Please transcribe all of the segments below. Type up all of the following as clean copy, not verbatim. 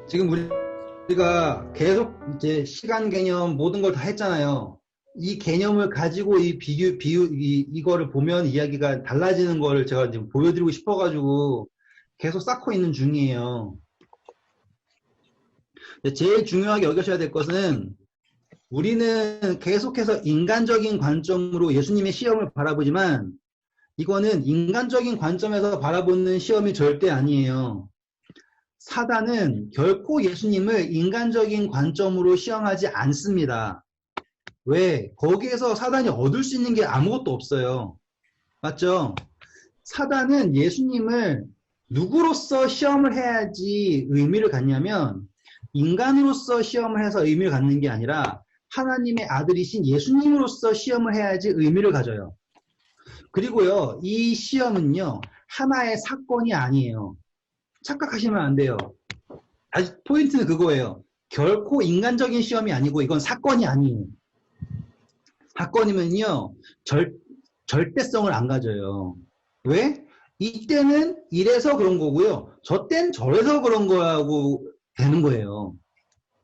지금 우리가 계속 이제 시간 개념 모든 걸 다 했잖아요. 이 개념을 가지고 이 이거를 보면 이야기가 달라지는 거를 제가 지금 보여드리고 싶어가지고 계속 쌓고 있는 중이에요. 제일 중요하게 여기셔야 될 것은 우리는 계속해서 인간적인 관점으로 예수님의 시험을 바라보지만 이거는 인간적인 관점에서 바라보는 시험이 절대 아니에요. 사단은 결코 예수님을 인간적인 관점으로 시험하지 않습니다. 왜? 거기에서 사단이 얻을 수 있는 게 아무것도 없어요. 맞죠? 사단은 예수님을 누구로서 시험을 해야지 의미를 갖냐면 인간으로서 시험을 해서 의미를 갖는 게 아니라 하나님의 아들이신 예수님으로서 시험을 해야지 의미를 가져요. 그리고요, 이 시험은요, 하나의 사건이 아니에요. 착각하시면 안 돼요. 아직 포인트는 그거예요. 결코 인간적인 시험이 아니고 이건 사건이 아니에요. 사건이면요, 절대성을 안 가져요. 왜? 이때는 이래서 그런 거고요. 저땐 저래서 그런 거라고 되는 거예요.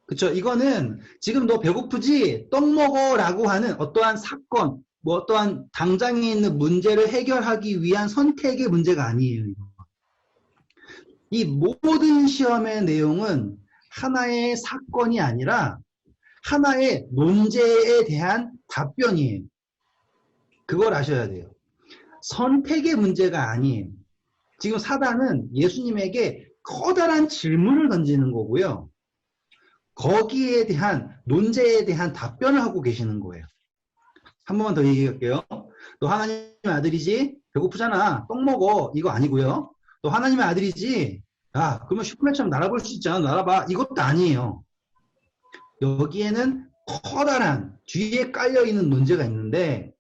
그쵸? 이거는 지금 너 배고프지? 떡 먹어 라고 하는 어떠한 사건, 뭐 어떠한 당장에 있는 문제를 해결하기 위한 선택의 문제가 아니에요. 이 모든 시험의 내용은 하나의 사건이 아니라 하나의 문제에 대한 답변이에요. 그걸 아셔야 돼요. 선택의 문제가 아니에요. 지금 사단은 예수님에게 커다란 질문을 던지는 거고요. 거기에 대한 논제에 대한 답변을 하고 계시는 거예요. 한 번만 더 얘기할게요. 너 하나님의 아들이지? 배고프잖아. 떡 먹어. 이거 아니고요. 너 하나님의 아들이지? 야, 그러면 슈퍼맨처럼 날아볼 수 있잖아. 날아봐. 이것도 아니에요. 여기에는 커다란 뒤에 깔려있는 논제가 있는데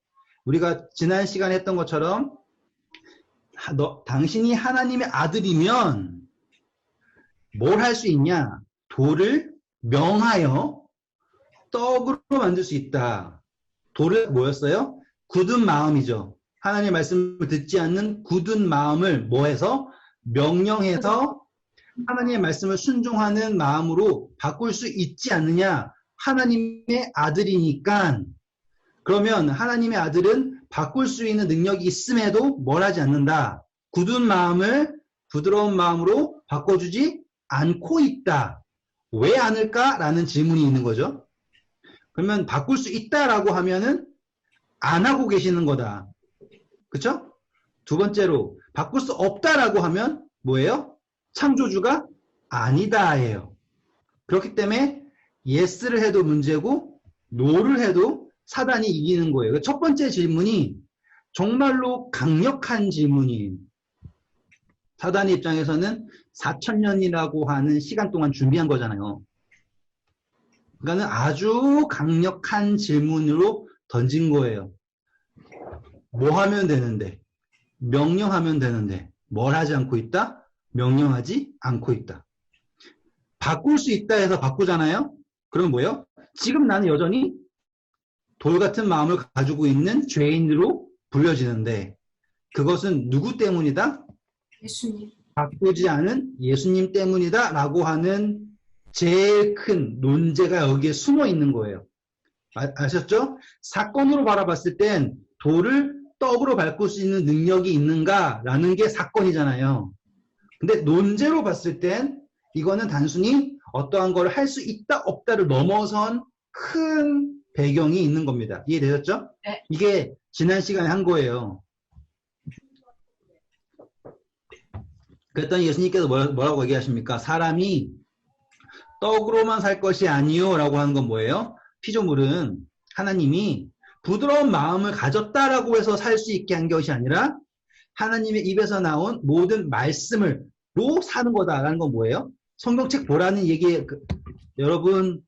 우리가 지난 시간에 했던 것처럼 당신이 하나님의 아들이면 뭘 할 수 있냐? 돌을 명하여 떡으로 만들 수 있다. 돌을 뭐였어요? 굳은 마음이죠. 하나님의 말씀을 듣지 않는 굳은 마음을 뭐해서? 명령해서 하나님의 말씀을 순종하는 마음으로 바꿀 수 있지 않느냐? 하나님의 아들이니까. 그러면 하나님의 아들은 바꿀 수 있는 능력이 있음에도 뭘 하지 않는다? 굳은 마음을 부드러운 마음으로 바꿔주지 않고 있다. 왜 않을까라는 질문이 있는 거죠. 그러면 바꿀 수 있다라고 하면은 안 하고 계시는 거다. 그쵸? 두 번째로 바꿀 수 없다라고 하면 뭐예요? 창조주가 아니다예요. 그렇기 때문에 yes를 해도 문제고 no를 해도 사단이 이기는 거예요. 첫 번째 질문이 정말로 강력한 질문이에요. 사단의 입장에서는 4,000년이라고 하는 시간 동안 준비한 거잖아요. 그러니까 아주 강력한 질문으로 던진 거예요. 뭐 하면 되는데? 명령하면 되는데 뭘 하지 않고 있다? 명령하지 않고 있다. 바꿀 수 있다 해서 바꾸잖아요? 그럼 뭐예요? 지금 나는 여전히 돌 같은 마음을 가지고 있는 죄인으로 불려지는데 그것은 누구 때문이다? 예수님. 바꾸지 않은 예수님 때문이다 라고 하는 제일 큰 논제가 여기에 숨어 있는 거예요. 아셨죠? 사건으로 바라봤을 땐 돌을 떡으로 바꿀 수 있는 능력이 있는가 라는 게 사건이잖아요. 근데 논제로 봤을 땐 이거는 단순히 어떠한 걸 할 수 있다 없다를 넘어선 큰 배경이 있는 겁니다. 이해되셨죠? 네. 이게 지난 시간에 한 거예요. 그랬더니 예수님께서 뭐라고 얘기하십니까? 사람이 떡으로만 살 것이 아니요 라고 하는 건 뭐예요? 피조물은 하나님이 부드러운 마음을 가졌다라고 해서 살 수 있게 한 것이 아니라 하나님의 입에서 나온 모든 말씀으로 사는 거다라는 건 뭐예요? 성경책 보라는 얘기 여러분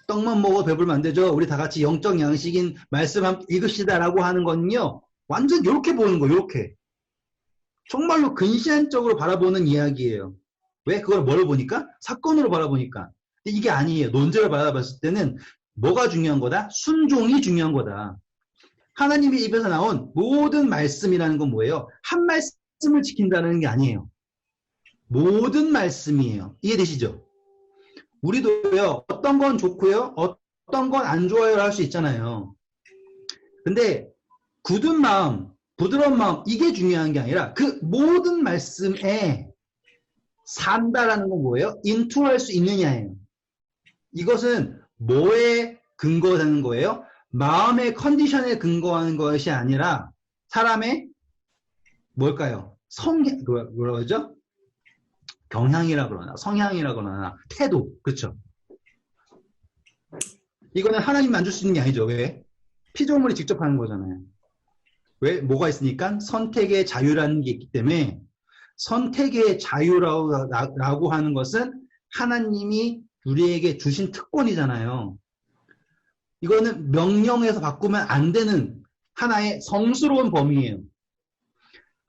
떡만 먹어 배불면 안 되죠. 우리 다 같이 영적 양식인 말씀 한번 읽읍시다라고 하는 거는요. 완전 이렇게 보는 거예요. 이렇게. 정말로 근시안적으로 바라보는 이야기예요. 왜? 그걸 뭘 보니까? 사건으로 바라보니까. 근데 이게 아니에요. 논제를 바라봤을 때는 뭐가 중요한 거다? 순종이 중요한 거다. 하나님의 입에서 나온 모든 말씀이라는 건 뭐예요? 한 말씀을 지킨다는 게 아니에요. 모든 말씀이에요. 이해되시죠? 우리도요, 어떤 건 좋고요, 어떤 건 안 좋아요 할 수 있잖아요. 근데 굳은 마음, 부드러운 마음, 이게 중요한 게 아니라 그 모든 말씀에 산다라는 건 뭐예요? 인투할 수 있느냐예요. 이것은 뭐에 근거되는 거예요? 마음의 컨디션에 근거하는 것이 아니라 사람의 뭘까요? 뭐라 그러죠? 경향이라 그러나 성향이라 그러나 태도, 그렇죠? 이거는 하나님만 줄 수 있는 게 아니죠. 왜? 피조물이 직접 하는 거잖아요. 왜? 뭐가 있으니까 선택의 자유라는 게 있기 때문에 선택의 자유라고 하는 것은 하나님이 우리에게 주신 특권이잖아요. 이거는 명령에서 바꾸면 안 되는 하나의 성스러운 범위예요.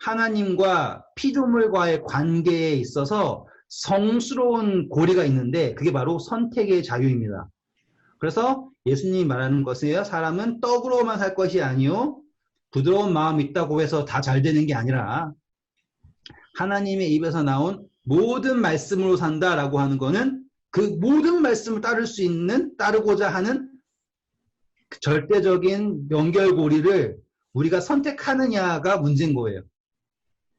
하나님과 피조물과의 관계에 있어서 성스러운 고리가 있는데 그게 바로 선택의 자유입니다. 그래서 예수님이 말하는 것이에요. 사람은 떡으로만 살 것이 아니요 부드러운 마음이 있다고 해서 다 잘 되는 게 아니라 하나님의 입에서 나온 모든 말씀으로 산다라고 하는 거는 그 모든 말씀을 따르고자 하는 절대적인 연결고리를 우리가 선택하느냐가 문제인 거예요.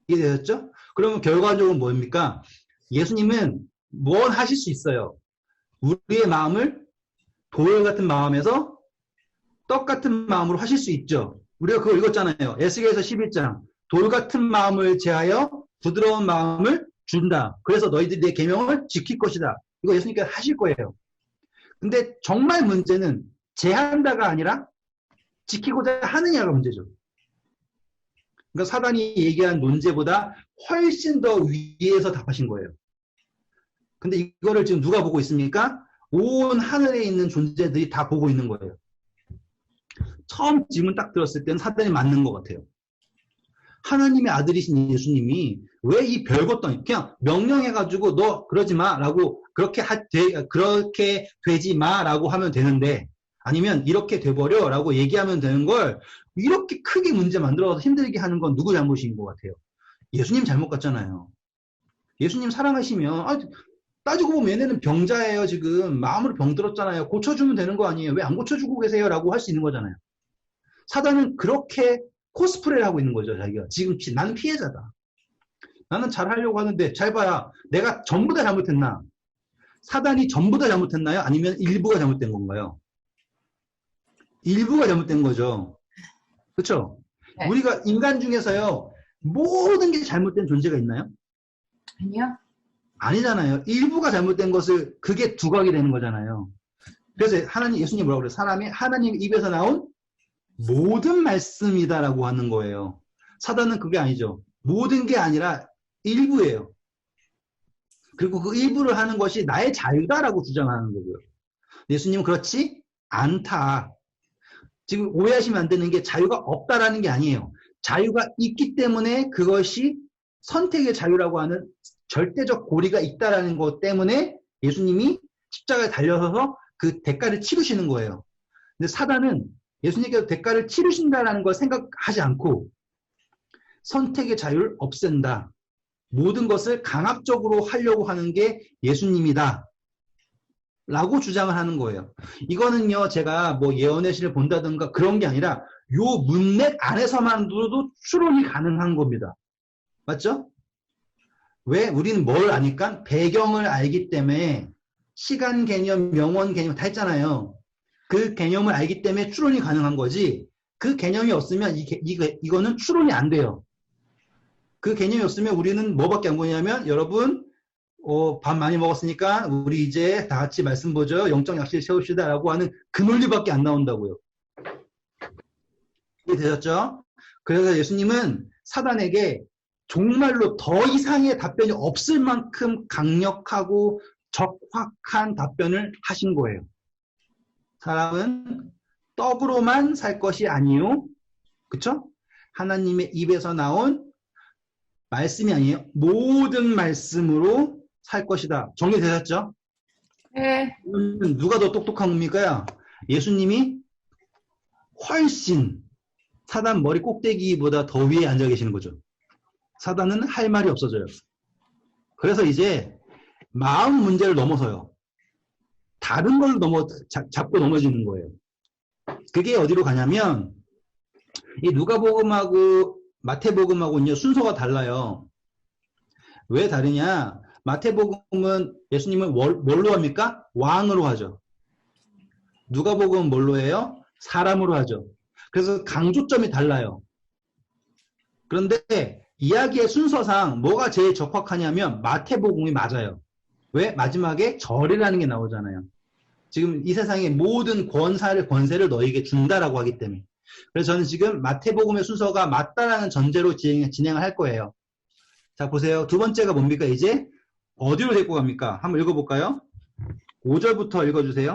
이해되셨죠? 그러면 결과적으로 뭡니까? 예수님은 뭘 하실 수 있어요? 우리의 마음을 돌 같은 마음에서 떡 같은 마음으로 하실 수 있죠. 우리가 그거 읽었잖아요. 에스겔서 11장. 돌 같은 마음을 제하여 부드러운 마음을 준다. 그래서 너희들이 내 계명을 지킬 것이다. 이거 예수님께서 하실 거예요. 근데 정말 문제는 제한다가 아니라 지키고자 하느냐가 문제죠. 그러니까 사단이 얘기한 논제보다 훨씬 더 위에서 답하신 거예요. 근데 이거를 지금 누가 보고 있습니까? 온 하늘에 있는 존재들이 다 보고 있는 거예요. 처음 질문 딱 들었을 때는 사단이 맞는 것 같아요. 하나님의 아들이신 예수님이 왜 이 별것도 아니고 그냥 명령해가지고 너 그러지 마라고 그렇게 되지 마라고 하면 되는데 아니면 이렇게 돼버려라고 얘기하면 되는 걸 이렇게 크게 문제 만들어서 힘들게 하는 건 누구 잘못인 것 같아요? 예수님 잘못 같잖아요. 예수님 사랑하시면 따지고 보면 얘네는 병자예요. 지금 마음으로 병들었잖아요. 고쳐주면 되는 거 아니에요. 왜 안 고쳐주고 계세요? 라고 할 수 있는 거잖아요. 사단은 그렇게 코스프레를 하고 있는 거죠. 자기가 지금 나는 피해자다. 나는 잘하려고 하는데 잘 봐야 내가 전부 다 잘못했나? 사단이 전부 다 잘못했나요? 아니면 일부가 잘못된 건가요? 일부가 잘못된 거죠. 그렇죠? 네. 우리가 인간 중에서요. 모든 게 잘못된 존재가 있나요? 아니요. 아니잖아요. 일부가 잘못된 것을 그게 두각이 되는 거잖아요. 그래서 예수님이 뭐라고 그래요? 사람이 하나님 입에서 나온 모든 말씀이다라고 하는 거예요. 사단은 그게 아니죠. 모든 게 아니라 일부예요. 그리고 그 일부를 하는 것이 나의 자유다라고 주장하는 거고요. 예수님은 그렇지 않다. 지금 오해하시면 안 되는 게 자유가 없다라는 게 아니에요. 자유가 있기 때문에 그것이 선택의 자유라고 하는 절대적 고리가 있다라는 것 때문에 예수님이 십자가에 달려서서 그 대가를 치르시는 거예요. 근데 사단은 예수님께서 대가를 치르신다라는 걸 생각하지 않고 선택의 자유를 없앤다. 모든 것을 강압적으로 하려고 하는 게 예수님이다. 라고 주장을 하는 거예요. 이거는요, 제가 뭐 예언의 시를 본다든가 그런 게 아니라 요 문맥 안에서만으로도 추론이 가능한 겁니다. 맞죠? 왜? 우리는 뭘 아니까? 배경을 알기 때문에 시간 개념, 명원 개념 다 했잖아요. 그 개념을 알기 때문에 추론이 가능한 거지. 그 개념이 없으면 이거는 추론이 안 돼요. 그 개념이 없으면 우리는 뭐밖에 안 보냐면 여러분 밥 많이 먹었으니까 우리 이제 다 같이 말씀 보죠. 영적 약실 세웁시다 라고 하는 그 논리밖에 안 나온다고요. 이해되셨죠? 그래서 예수님은 사단에게 정말로 더 이상의 답변이 없을 만큼 강력하고 적확한 답변을 하신 거예요. 사람은 떡으로만 살 것이 아니요. 그쵸? 하나님의 입에서 나온 말씀이 아니에요. 모든 말씀으로 살 것이다. 정리되셨죠? 네. 누가 더 똑똑한 겁니까? 예수님이 훨씬 사단 머리 꼭대기보다 더 위에 앉아 계시는 거죠. 사단은 할 말이 없어져요. 그래서 이제 마음 문제를 넘어서요. 다른 걸로 잡고 넘어지는 거예요. 그게 어디로 가냐면 이 누가복음하고 마태복음하고는요 순서가 달라요. 왜 다르냐? 마태복음은 예수님은 뭘로 합니까? 왕으로 하죠. 누가복음은 뭘로 해요? 사람으로 하죠. 그래서 강조점이 달라요. 그런데 이야기의 순서상 뭐가 제일 적합하냐면 마태복음이 맞아요. 왜? 마지막에 절이라는 게 나오잖아요. 지금 이 세상의 모든 권세를 너에게 준다라고 하기 때문에. 그래서 저는 지금 마태복음의 순서가 맞다라는 전제로 진행을 할 거예요. 자, 보세요. 두 번째가 뭡니까? 이제 어디로 데리고 갑니까? 한번 읽어볼까요? 5절부터 읽어주세요.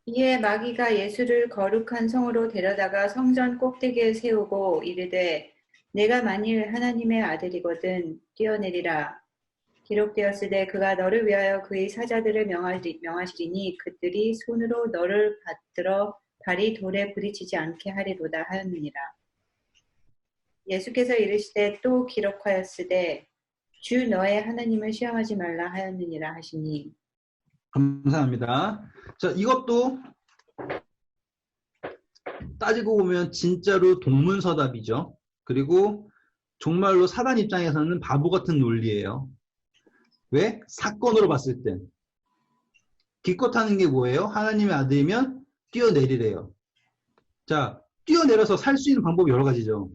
이에 마귀가 예수를 거룩한 성으로 데려다가 성전 꼭대기에 세우고 이르되 내가 만일 하나님의 아들이거든 뛰어내리라. 기록되었으되 그가 너를 위하여 그의 사자들을 명하시리니 그들이 손으로 너를 받들어 발이 돌에 부딪히지 않게 하리로다 하였느니라. 예수께서 이르시되 또 기록하였으되 주 너의 하나님을 시험하지 말라 하였느니라 하시니. 감사합니다. 자, 이것도 따지고 보면 진짜로 동문서답이죠. 그리고 정말로 사단 입장에서는 바보 같은 논리예요. 왜? 사건으로 봤을 땐. 기껏 하는 게 뭐예요? 하나님의 아들이면 뛰어내리래요. 자, 뛰어내려서 살 수 있는 방법이 여러 가지죠.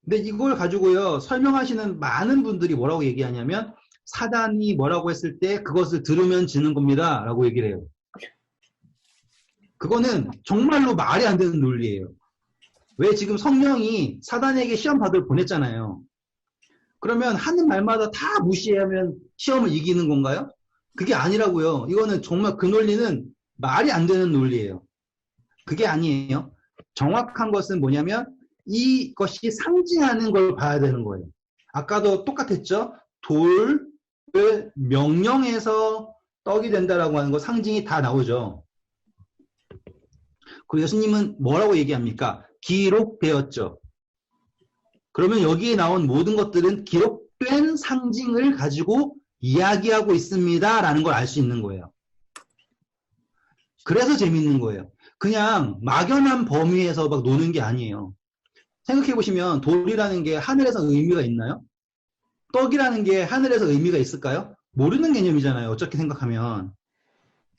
근데 이걸 가지고요, 설명하시는 많은 분들이 뭐라고 얘기하냐면, 사단이 뭐라고 했을 때 그것을 들으면 지는 겁니다. 라고 얘기를 해요. 그거는 정말로 말이 안 되는 논리예요. 왜 지금 성령이 사단에게 시험 받을 보냈잖아요. 그러면 하는 말마다 다 무시하면 시험을 이기는 건가요? 그게 아니라고요. 이거는 정말 그 논리는 말이 안 되는 논리예요. 그게 아니에요. 정확한 것은 뭐냐면 이것이 상징하는 걸 봐야 되는 거예요. 아까도 똑같았죠? 돌을 명령해서 떡이 된다라고 하는 거 상징이 다 나오죠. 그리고 예수님은 뭐라고 얘기합니까? 기록되었죠. 그러면 여기에 나온 모든 것들은 기록된 상징을 가지고 이야기하고 있습니다. 라는 걸 알 수 있는 거예요. 그래서 재밌는 거예요. 그냥 막연한 범위에서 막 노는 게 아니에요. 생각해보시면 돌이라는 게 하늘에서 의미가 있나요? 떡이라는 게 하늘에서 의미가 있을까요? 모르는 개념이잖아요. 어떻게 생각하면.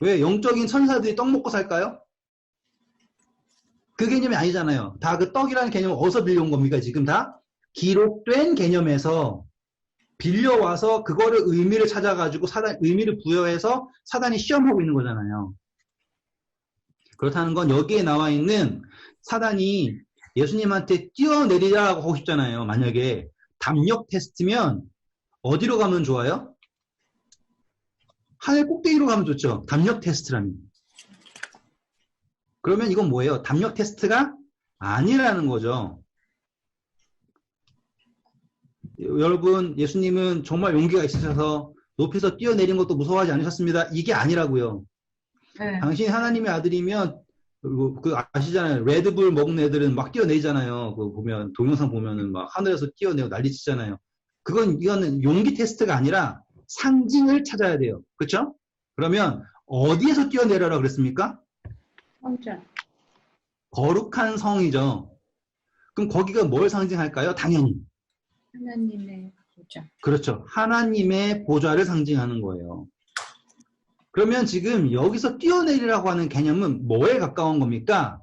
왜 영적인 천사들이 떡 먹고 살까요? 그 개념이 아니잖아요. 다 그 떡이라는 개념을 어디서 빌려온 겁니까? 지금 다 기록된 개념에서 빌려와서 그거를 의미를 찾아가지고 의미를 부여해서 사단이 시험하고 있는 거잖아요. 그렇다는 건 여기에 나와 있는 사단이 예수님한테 뛰어내리라고 하고 싶잖아요. 만약에 담력 테스트면 어디로 가면 좋아요? 하늘 꼭대기로 가면 좋죠. 담력 테스트라면. 그러면 이건 뭐예요? 담력 테스트가 아니라는 거죠. 여러분, 예수님은 정말 용기가 있으셔서 높이서 뛰어내린 것도 무서워하지 않으셨습니다. 이게 아니라고요. 네. 당신이 하나님의 아들이면 그 아시잖아요. 레드불 먹는 애들은 막 뛰어내잖아요. 그 보면 동영상 보면은 막 하늘에서 뛰어내고 난리치잖아요. 이거는 용기 테스트가 아니라 상징을 찾아야 돼요. 그렇죠? 그러면 어디에서 뛰어내려라 그랬습니까? 성전. 거룩한 성이죠. 그럼 거기가 뭘 상징할까요? 당연히 하나님의 보좌. 그렇죠. 하나님의 보좌를 상징하는 거예요. 그러면 지금 여기서 뛰어내리라고 하는 개념은 뭐에 가까운 겁니까?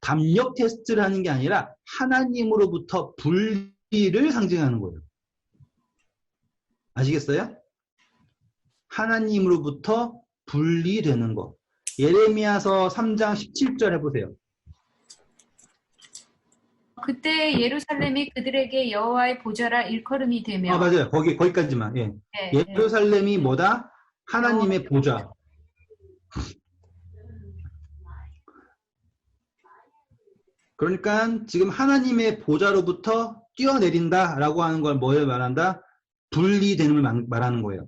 담력 테스트를 하는 게 아니라 하나님으로부터 분리를 상징하는 거예요. 아시겠어요? 하나님으로부터 분리되는 거. 예레미야서 3장 17절 해보세요. 그때 예루살렘이 그들에게 여호와의 보좌라 일컬음이 되며. 맞아요. 거기까지만. 예. 네, 예루살렘이 뭐다? 하나님의 보좌. 그러니까 지금 하나님의 보좌로부터 뛰어내린다라고 하는 걸 뭘 말한다? 분리되는 걸 말하는 거예요.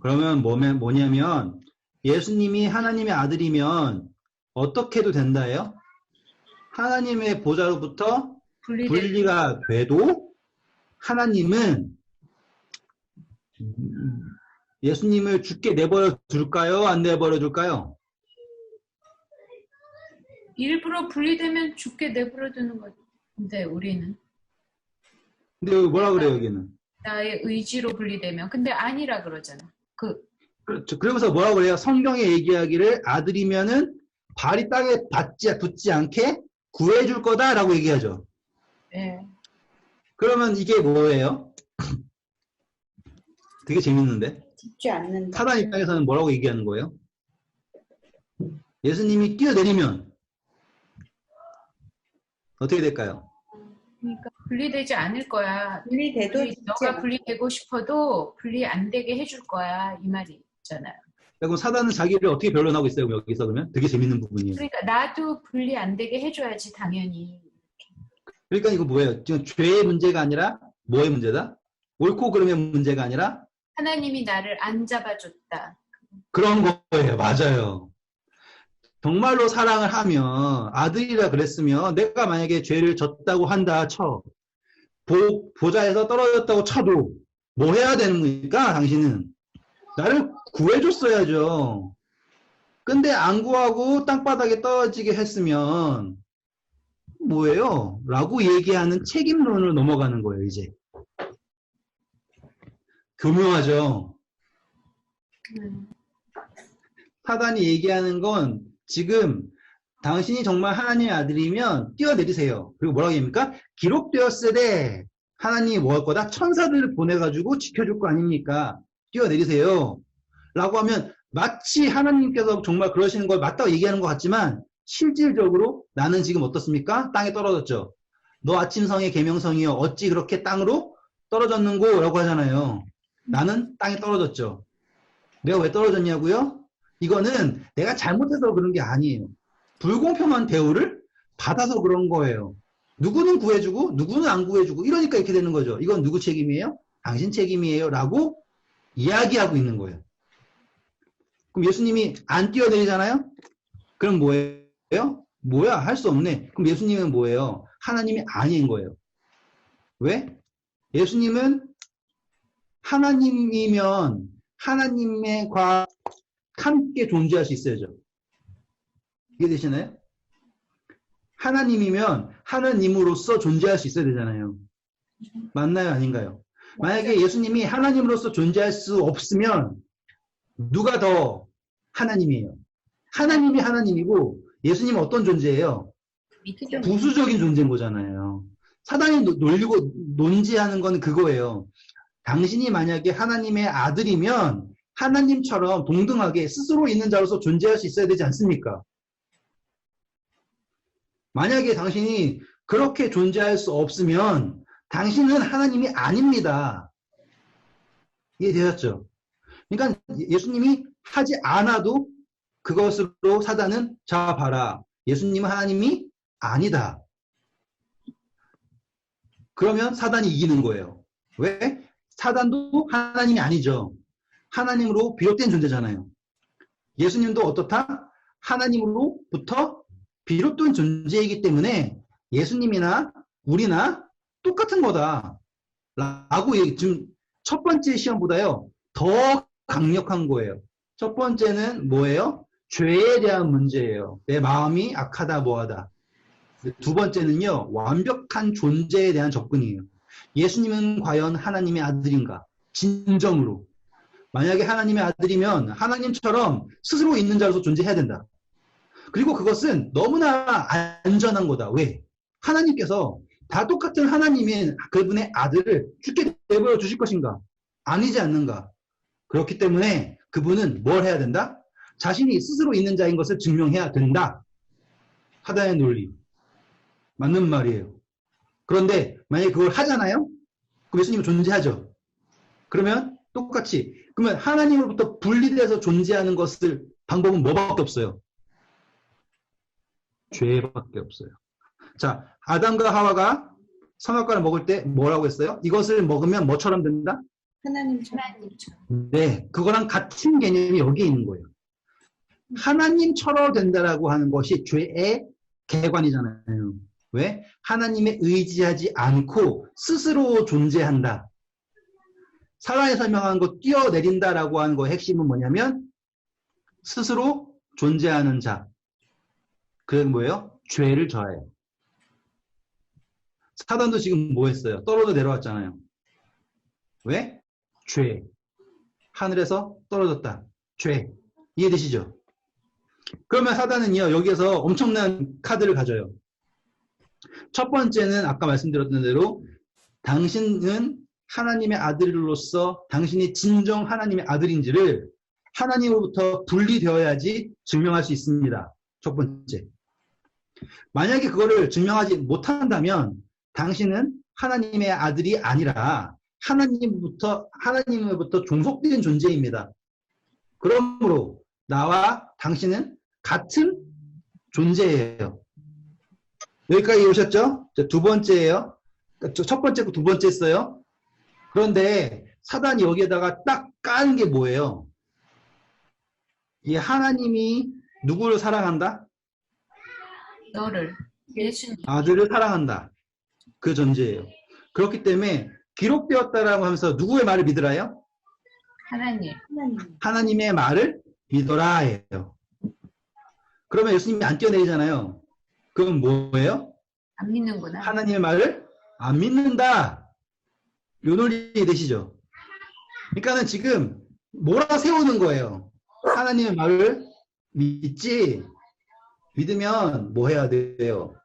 그러면 뭐냐면 예수님이 하나님의 아들이면 어떻게 해도 된다예요? 하나님의 보좌로부터 분리가 돼도 하나님은 예수님을 죽게 내버려 둘까요? 안 내버려 둘까요? 일부러 분리되면 죽게 내버려 두는 건데 우리는 근데 여기 뭐라 그래요, 여기는? 나의 의지로 분리되면. 근데 아니라 그러잖아. 그렇죠. 그러면서 뭐라고 그래요? 성경에 얘기하기를 아들이면은 발이 땅에 붙지 않게 구해줄 거다라고 얘기하죠. 네. 그러면 이게 뭐예요? 되게 재밌는데. 죽지 않는다. 사단 입장에서는 뭐라고 얘기하는 거예요? 예수님이 뛰어내리면 어떻게 될까요? 그러니까 분리되지 않을 거야. 분리돼도 죽지 너가 않- 분리되고 싶어도 분리 안 되게 해줄 거야. 이 말이 있잖아요. 그럼 사단은 자기를 어떻게 변론하고 있어요? 여기서 그러면 되게 재밌는 부분이에요. 그러니까 나도 분리 안 되게 해줘야지 당연히. 그러니까 이거 뭐예요? 지금 죄의 문제가 아니라 뭐의 문제다? 옳고 그름의 문제가 아니라 하나님이 나를 안 잡아줬다. 그런 거예요. 맞아요. 정말로 사랑을 하면 아들이라 그랬으면 내가 만약에 죄를 졌다고 한다 쳐. 보좌에서 떨어졌다고 쳐도 뭐 해야 되는 겁니까? 당신은 나를 구해줬어야죠. 근데 안 구하고 땅바닥에 떨어지게 했으면 뭐예요? 라고 얘기하는 책임론으로 넘어가는 거예요, 이제. 교묘하죠? 사단이 얘기하는 건 지금 당신이 정말 하나님의 아들이면 뛰어내리세요. 그리고 뭐라고 얘기합니까? 기록되었으되 하나님이 뭐 할 거다? 천사들을 보내가지고 지켜줄 거 아닙니까? 뛰어내리세요. 라고 하면 마치 하나님께서 정말 그러시는 걸 맞다고 얘기하는 것 같지만 실질적으로 나는 지금 어떻습니까? 땅에 떨어졌죠. 너 아침성의 계명성이여 어찌 그렇게 땅으로 떨어졌는고? 라고 하잖아요. 나는 땅에 떨어졌죠. 내가 왜 떨어졌냐고요? 이거는 내가 잘못해서 그런 게 아니에요. 불공평한 대우를 받아서 그런 거예요. 누구는 구해주고 누구는 안 구해주고 이러니까 이렇게 되는 거죠. 이건 누구 책임이에요? 당신 책임이에요. 라고 이야기하고 있는 거예요. 그럼 예수님이 안 뛰어내리잖아요? 그럼 뭐예요? 뭐야? 할 수 없네. 그럼 예수님은 뭐예요? 하나님이 아닌 거예요. 왜? 예수님은 하나님이면 하나님과 함께 존재할 수 있어야죠. 이해되시나요? 하나님이면 하나님으로서 존재할 수 있어야 되잖아요. 맞나요? 아닌가요? 만약에 예수님이 하나님으로서 존재할 수 없으면 누가 더 하나님이에요? 하나님이 하나님이고 예수님은 어떤 존재예요? 부수적인 존재인 거잖아요. 사단이 놀리고 논지하는 건 그거예요. 당신이 만약에 하나님의 아들이면 하나님처럼 동등하게 스스로 있는 자로서 존재할 수 있어야 되지 않습니까? 만약에 당신이 그렇게 존재할 수 없으면 당신은 하나님이 아닙니다. 이해되셨죠? 그러니까 예수님이 하지 않아도 그것으로 사단은 자 봐라. 예수님은 하나님이 아니다. 그러면 사단이 이기는 거예요. 왜? 사단도 하나님이 아니죠. 하나님으로 비롯된 존재잖아요. 예수님도 어떻다? 하나님으로부터 비롯된 존재이기 때문에 예수님이나 우리나 똑같은 거다. 라고 지금 첫 번째 시험보다요. 더 강력한 거예요. 첫 번째는 뭐예요? 죄에 대한 문제예요. 내 마음이 악하다 뭐하다. 두 번째는요. 완벽한 존재에 대한 접근이에요. 예수님은 과연 하나님의 아들인가? 진정으로. 만약에 하나님의 아들이면 하나님처럼 스스로 있는 자로서 존재해야 된다. 그리고 그것은 너무나 안전한 거다. 왜? 하나님께서 다 똑같은 하나님인 그분의 아들을 죽게 내버려 주실 것인가? 아니지 않는가? 그렇기 때문에 그분은 뭘 해야 된다? 자신이 스스로 있는 자인 것을 증명해야 된다. 사단의 논리. 맞는 말이에요. 그런데 만약에 그걸 하잖아요? 그럼 예수님은 존재하죠. 그러면 똑같이 그러면 하나님으로부터 분리돼서 존재하는 것을 방법은 뭐밖에 없어요? 죄밖에 없어요. 자, 아담과 하와가 선악과를 먹을 때 뭐라고 했어요? 이것을 먹으면 뭐처럼 된다? 하나님처럼. 네, 그거랑 같은 개념이 여기에 있는 거예요. 하나님처럼 된다라고 하는 것이 죄의 개관이잖아요. 왜? 하나님에 의지하지 않고 스스로 존재한다. 사단이 설명한 거 뛰어내린다라고 하는 거의 핵심은 뭐냐면 스스로 존재하는 자. 그게 뭐예요? 죄를 져요. 사단도 지금 뭐 했어요? 떨어져 내려왔잖아요. 왜? 죄. 하늘에서 떨어졌다. 죄. 이해되시죠? 그러면 사단은요, 여기에서 엄청난 카드를 가져요. 첫 번째는 아까 말씀드렸던 대로 당신은 하나님의 아들로서 당신이 진정 하나님의 아들인지를 하나님으로부터 분리되어야지 증명할 수 있습니다. 첫 번째. 만약에 그거를 증명하지 못한다면 당신은 하나님의 아들이 아니라 하나님으로부터 종속된 존재입니다. 그러므로 나와 당신은 같은 존재예요. 여기까지 오셨죠? 두 번째예요. 첫 번째고 두 번째 했어요. 그런데 사단이 여기에다가 딱 까는 게 뭐예요? 이 하나님이 누구를 사랑한다? 너를. 예수님. 아들을 사랑한다. 그 전제예요. 그렇기 때문에 기록되었다라고 하면서 누구의 말을 믿으라요? 하나님. 하나님의 말을 믿어라 예요. 그러면 예수님이 안 뛰어내리잖아요. 그건 뭐예요? 안 믿는구나. 하나님의 말을 안 믿는다. 요 논리 되시죠? 그러니까는 지금 몰아세우는 거예요. 하나님의 말을 믿지. 믿으면 뭐 해야 돼요?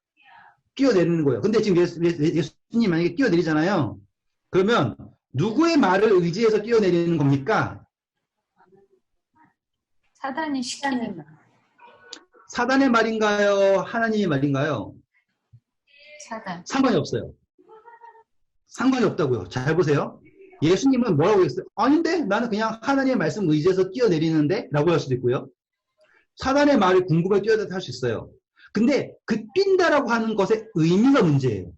뛰어내리는 거예요. 근데 지금 예수님 만약에 뛰어내리잖아요. 그러면 누구의 말을 의지해서 뛰어내리는 겁니까? 사단이 시키는 말. 사단의 말인가요? 하나님의 말인가요? 사단. 상관이 없어요. 상관이 없다고요. 잘 보세요. 예수님은 뭐라고 했어요? 아닌데? 나는 그냥 하나님의 말씀 의지해서 뛰어내리는데? 라고 할 수도 있고요. 사단의 말을 궁금해 뛰어내릴 수 있어요. 근데 그 뛴다라고 하는 것의 의미가 문제예요.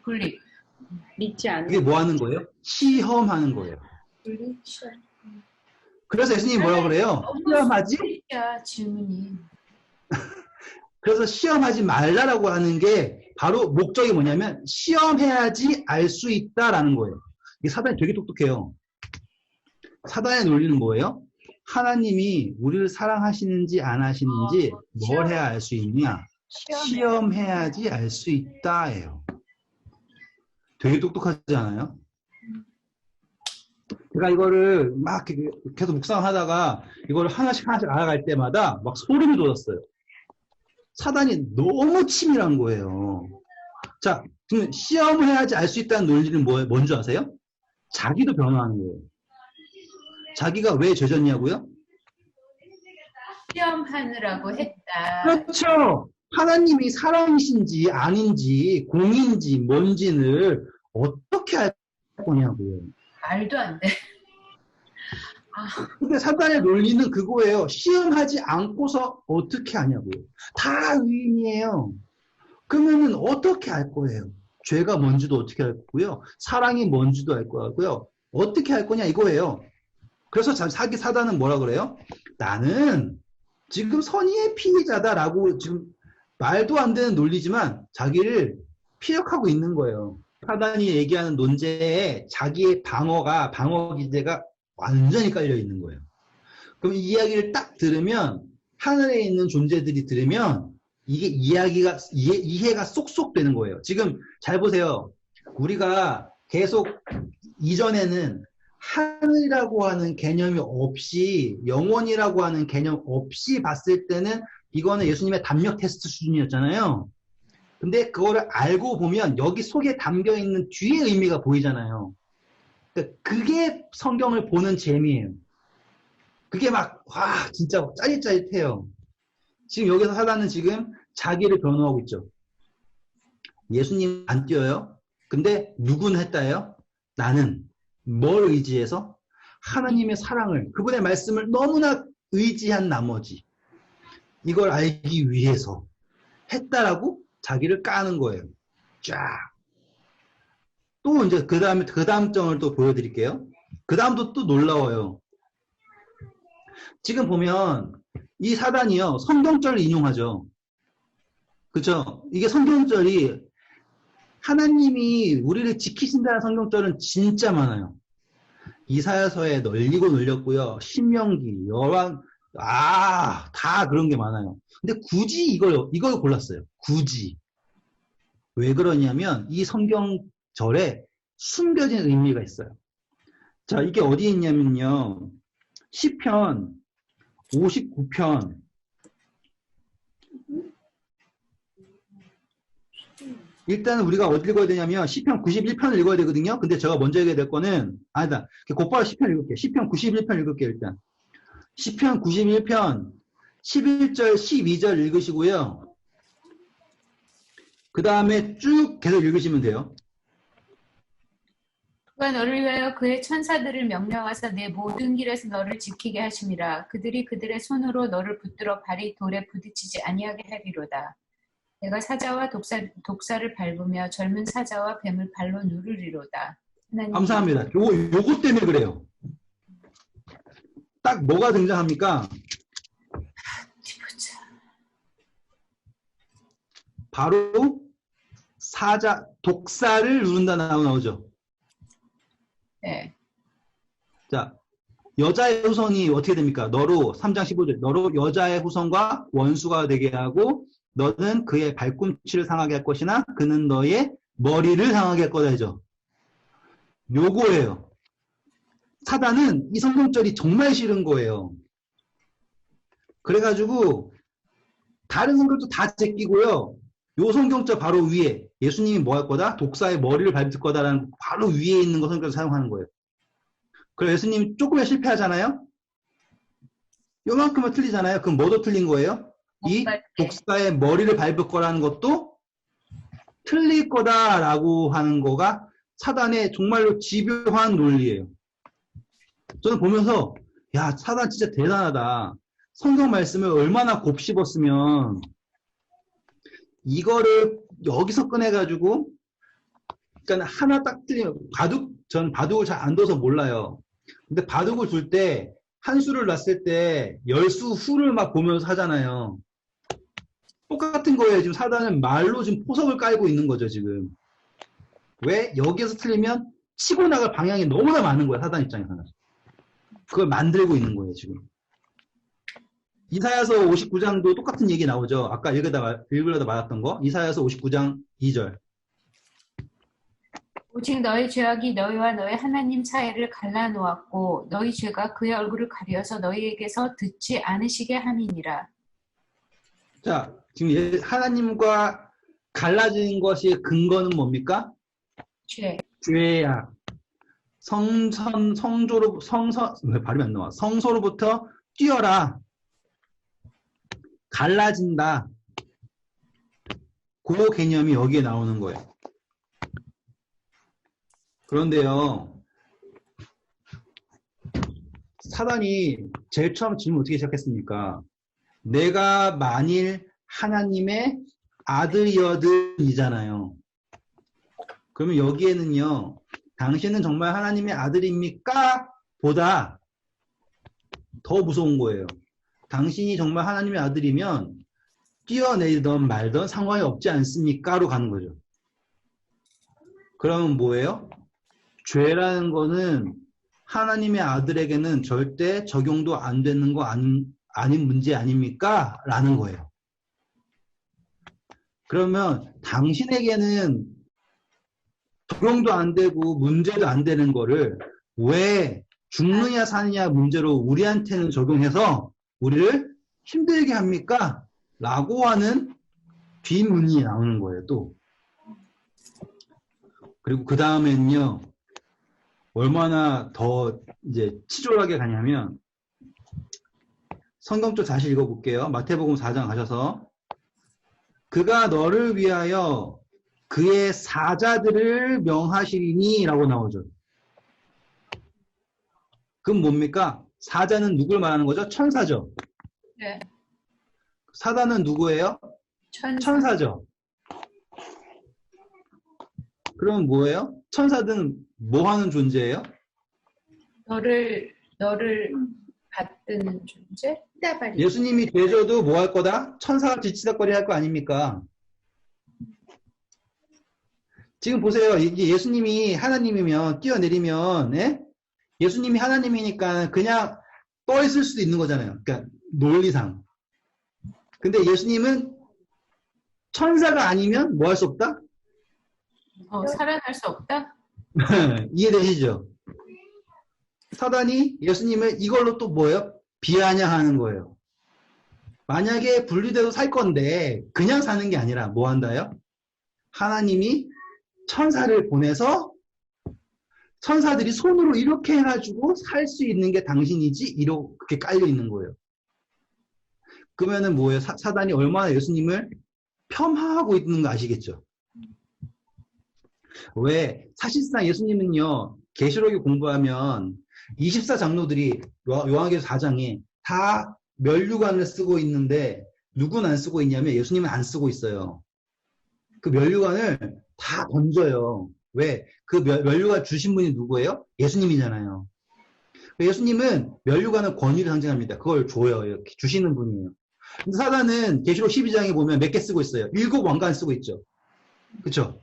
분리. 믿지 않는 그게 뭐 하는 거예요? 시험하는 거예요. 분리 시험. 그래서 예수님이 뭐라고 그래요? 시험하지? 야, 질문이. 그래서 시험하지 말라라고 하는 게 바로 목적이 뭐냐면 시험해야지 알 수 있다라는 거예요. 이 사단이 되게 똑똑해요. 사단의 논리는 뭐예요? 하나님이 우리를 사랑하시는지 안 하시는지 뭘 해야 알 수 있냐? 시험해야지 알 수 있다예요. 되게 똑똑하지 않아요? 제가 이거를 막 계속 묵상하다가 이거를 하나씩 알아갈 때마다 막 소름이 돋았어요. 사단이 너무 치밀한 거예요. 자, 그럼 시험을 해야지 알 수 있다는 논리는 뭔지 아세요? 자기도 변화하는 거예요. 자기가 왜 죄졌냐고요? 시험하느라고 했다. 그렇죠. 하나님이 사랑이신지 아닌지 공인지 뭔지를 어떻게 할 거냐고요. 말도 안 돼. 근데 사단의 논리는 그거예요. 시험하지 않고서 어떻게 하냐고요. 다 의인이에요. 그러면은 어떻게 할 거예요? 죄가 뭔지도 어떻게 할 거고요. 사랑이 뭔지도 알 거고요. 어떻게 할 거냐 이거예요. 그래서 사단은 뭐라 그래요? 나는 지금 선의의 피해자다라고 지금 말도 안 되는 논리지만 자기를 피력하고 있는 거예요. 사단이 얘기하는 논제에 자기의 방어 기제가 완전히 깔려 있는 거예요. 그럼 이 이야기를 딱 들으면 하늘에 있는 존재들이 들으면 이게 이해가 쏙쏙 되는 거예요. 지금 잘 보세요. 우리가 계속 이전에는 하늘이라고 하는 개념이 없이 영원이라고 하는 개념 없이 봤을 때는 이거는 예수님의 담력 테스트 수준이었잖아요. 근데 그거를 알고 보면 여기 속에 담겨있는 뒤의 의미가 보이잖아요. 그러니까 그게 성경을 보는 재미예요. 그게 막 와 진짜 짜릿짜릿해요. 지금 여기서 사단은 지금 자기를 변호하고 있죠. 예수님 안 뛰어요. 근데 누구는 했다예요? 나는 뭘 의지해서? 하나님의 사랑을, 그분의 말씀을 너무나 의지한 나머지 이걸 알기 위해서 했다라고 자기를 까는 거예요. 쫙. 또 이제 그 다음 점을 또 보여드릴게요. 그 다음도 또 놀라워요. 지금 보면 이 사단이요 성경절을 인용하죠. 그렇죠? 이게 성경절이 하나님이 우리를 지키신다는 성경절은 진짜 많아요. 이사야서에 널리고 널렸고요. 신명기, 열왕, 다 그런 게 많아요. 근데 굳이 이걸 골랐어요. 굳이. 왜 그러냐면 이 성경절에 숨겨진 의미가 있어요. 자, 이게 어디에 있냐면요. 시편 59편. 일단 우리가 어디 읽어야 되냐면 시편 91편을 읽어야 되거든요. 근데 제가 먼저 읽어야 될 거는 아니다. 곧바로 시편 읽을게요. 시편 91편 읽을게요. 일단. 시편 91편 11절 12절 읽으시고요. 그 다음에 쭉 계속 읽으시면 돼요. 그가 너를 위하여 그의 천사들을 명령하사 내 모든 길에서 너를 지키게 하심이라. 그들이 그들의 손으로 너를 붙들어 발이 돌에 부딪히지 아니하게 하리로다. 내가 사자와 독사를 밟으며 젊은 사자와 뱀을 발로 누르리로다. 하나님. 감사합니다. 요거 때문에 그래요. 딱 뭐가 등장합니까? 바로 독사를 누른다 나오죠. 네. 자, 여자의 후손이 어떻게 됩니까? 너로 3장 15절 너로 여자의 후손과 원수가 되게 하고 너는 그의 발꿈치를 상하게 할 것이나 그는 너의 머리를 상하게 할 거다죠. 요거예요. 사단은 이 성경절이 정말 싫은 거예요. 그래가지고 다른 성경도 다 제끼고요. 요 성경절 바로 위에 예수님이 뭐 할 거다? 독사의 머리를 밟을 거다라는 바로 위에 있는 거 성경을 사용하는 거예요. 그래서 예수님이 조금만 실패하잖아요? 요만큼은 틀리잖아요? 그럼 뭐도 틀린 거예요? 이 독사의 머리를 밟을 거라는 것도 틀릴 거다라고 하는 거가 사단의 정말로 집요한 논리예요. 저는 보면서 야, 사단 진짜 대단하다. 성경 말씀을 얼마나 곱씹었으면 이거를 여기서 꺼내가지고 그러니까 하나 딱 틀리면 전 바둑을 잘 안 둬서 몰라요. 근데 바둑을 둘 때 한 수를 놨을 때 10수 후를 막 보면서 하잖아요. 똑같은 거예요. 지금 사단은 말로 지금 포석을 깔고 있는 거죠, 지금. 왜? 여기에서 틀리면 치고 나갈 방향이 너무나 많은 거예요, 사단 입장에서는. 그걸 만들고 있는 거예요, 지금. 이사야서 59장도 똑같은 얘기 나오죠. 아까 읽으려다 말았던 거. 이사야서 59장 2절. 오직 너의 죄악이 너희와 너희 하나님 사이를 갈라놓았고 너희 죄가 그의 얼굴을 가려서 너희에게서 듣지 않으시게 함이니라. 자, 지금 하나님과 갈라진 것이 근거는 뭡니까? 죄악. 왜 발음이 안 나와? 성소로부터 뛰어라. 갈라진다. 그 개념이 여기에 나오는 거예요. 그런데요, 사단이 제일 처음 질문 어떻게 시작했습니까? 내가 만일 하나님의 아들이어든이잖아요. 그러면 여기에는요, 당신은 정말 하나님의 아들입니까? 보다 더 무서운 거예요. 당신이 정말 하나님의 아들이면 뛰어내리던 말던 상관이 없지 않습니까?로 가는 거죠. 그러면 뭐예요? 죄라는 거는 하나님의 아들에게는 절대 적용도 안 되는 거 아닌 문제 아닙니까? 라는 거예요. 그러면 당신에게는 적용도 안 되고 문제도 안 되는 거를 왜 죽느냐 사느냐 문제로 우리한테는 적용해서 우리를 힘들게 합니까? 라고 하는 뒷문이 나오는 거예요, 또. 그리고 그 다음에는요, 얼마나 더 이제 치졸하게 가냐면, 성경 쪽 다시 읽어볼게요. 마태복음 4장 가셔서, 그가 너를 위하여 그의 사자들을 명하시리니 라고 나오죠. 그럼 뭡니까? 사자는 누굴 말하는 거죠? 천사죠. 네. 사단은 누구예요? 천사죠. 그럼 뭐예요? 천사들은 뭐 하는 존재예요? 너를 받드는 존재? 예수님이 되셔도 뭐 할 거다? 천사같이 치닥거리 할 거 아닙니까? 지금 보세요. 이게 예수님이 하나님이면 뛰어내리면 예수님이 하나님이니까 그냥 떠 있을 수도 있는 거잖아요. 그러니까 논리상. 근데 예수님은 천사가 아니면 뭐 할 수 없다? 살아날 수 없다? 이해되시죠? 사단이 예수님을 이걸로 또 뭐예요? 비아냥하는 거예요. 만약에 분리돼도 살 건데 그냥 사는 게 아니라 뭐 한다요? 하나님이 천사를 보내서 천사들이 손으로 이렇게 해가지고 살 수 있는 게 당신이지 이렇게 깔려 있는 거예요. 그러면은 뭐예요? 사단이 얼마나 예수님을 폄하하고 있는 거 아시겠죠? 왜? 사실상 예수님은요, 계시록에 공부하면 24장로들이 요한계시록 4장에 다 면류관을 쓰고 있는데 누구는 안 쓰고 있냐면 예수님은 안 쓰고 있어요. 그 면류관을 다 던져요. 왜? 그 면류관 주신 분이 누구예요? 예수님이잖아요. 예수님은 면류관은 권위를 상징합니다. 그걸 줘요. 이렇게 주시는 분이에요. 근데 사단은 계시록 12장에 보면 몇 개 쓰고 있어요. 7왕관 쓰고 있죠. 그쵸?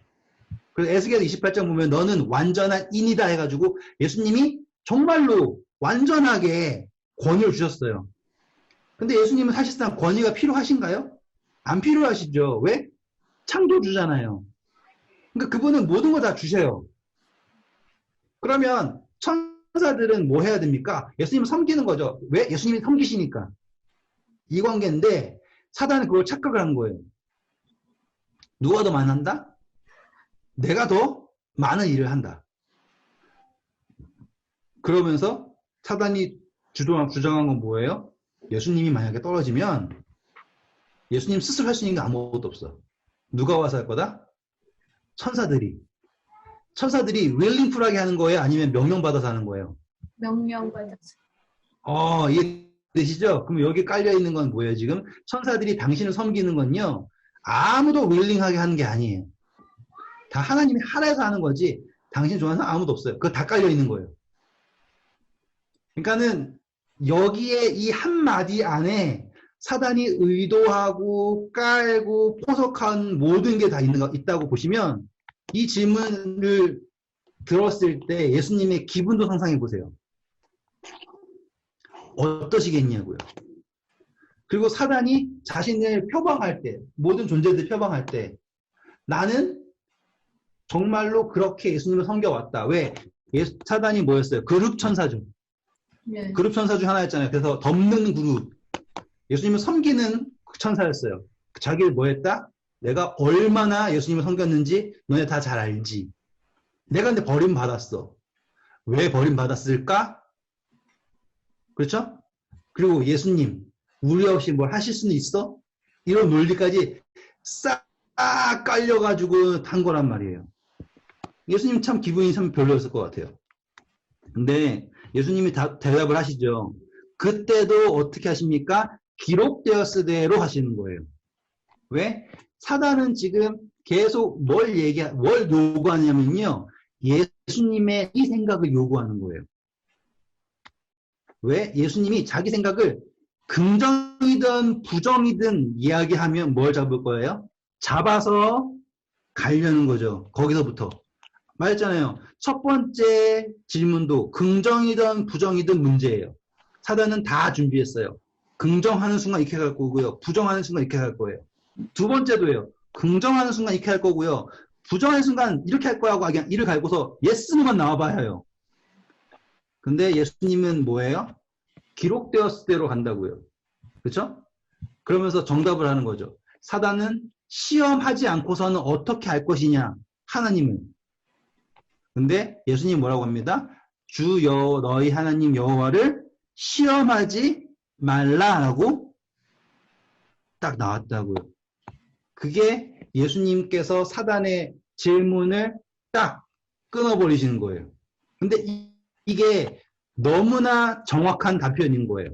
그래서 에스겔 28장 보면 너는 완전한 인이다 해가지고 예수님이 정말로 완전하게 권위를 주셨어요. 근데 예수님은 사실상 권위가 필요하신가요? 안 필요하시죠. 왜? 창조주잖아요. 그러니까 그분은 모든 거 다 주셔요. 그러면 천사들은 뭐 해야 됩니까? 예수님을 섬기는 거죠. 왜? 예수님이 섬기시니까. 이 관계인데 사단은 그걸 착각을 한 거예요. 누가 더 많한다? 내가 더 많은 일을 한다. 그러면서 사단이 주장한 건 뭐예요? 예수님이 만약에 떨어지면 예수님 스스로 할 수 있는 게 아무것도 없어. 누가 와서 할 거다? 천사들이. 천사들이 윌링풀하게 하는 거예요? 아니면 명령받아서 하는 거예요? 명령받아서. 이해되시죠? 그럼 여기 깔려있는 건 뭐예요, 지금? 천사들이 당신을 섬기는 건요, 아무도 윌링하게 하는 게 아니에요. 다 하나님이 하라해서 하는 거지, 당신 좋아하는 사람 아무도 없어요. 그거 다 깔려있는 거예요. 그러니까는, 여기에 이 한마디 안에 사단이 의도하고 깔고 포석한 모든 게 다 있다고 보시면 이 질문을 들었을 때 예수님의 기분도 상상해 보세요. 어떠시겠냐고요. 그리고 사단이 자신을 표방할 때, 모든 존재들 표방할 때 나는 정말로 그렇게 예수님을 섬겨왔다. 왜? 사단이 뭐였어요? 그룹 천사죠. 네. 그룹 천사 중 하나였잖아요. 그래서 덮는 그룹. 예수님을 섬기는 천사였어요. 자기를 뭐 했다? 내가 얼마나 예수님을 섬겼는지 너네 다 잘 알지. 내가 근데 버림받았어. 왜 버림받았을까? 그렇죠? 그리고 예수님, 우리 없이 뭘 하실 수는 있어? 이런 논리까지 싹 깔려가지고 탄 거란 말이에요. 예수님 참 기분이 참 별로였을 것 같아요. 근데 예수님이 대답을 하시죠. 그때도 어떻게 하십니까? 기록되었으대로 하시는 거예요. 왜? 사단은 지금 계속 뭘 요구하냐면요. 예수님의 이 생각을 요구하는 거예요. 왜? 예수님이 자기 생각을 긍정이든 부정이든 이야기하면 뭘 잡을 거예요? 잡아서 가려는 거죠. 거기서부터. 말했잖아요. 첫 번째 질문도 긍정이든 부정이든 문제예요. 사단은 다 준비했어요. 긍정하는 순간 이렇게 갈 거고요. 부정하는 순간 이렇게 갈 거예요. 두 번째도요. 긍정하는 순간 이렇게 할 거고요. 부정하는 순간 이렇게 할 거라고 그냥 이를 갈고서 예스만 나와봐야 해요. 근데 예수님은 뭐예요? 기록되었을 대로 간다고요. 그렇죠? 그러면서 정답을 하는 거죠. 사단은 시험하지 않고서는 어떻게 할 것이냐? 하나님은. 근데 예수님 뭐라고 합니다? 너희 하나님 여호와를 시험하지 말라라고 딱 나왔다고요. 그게 예수님께서 사단의 질문을 딱 끊어버리시는 거예요. 근데 이게 너무나 정확한 답변인 거예요.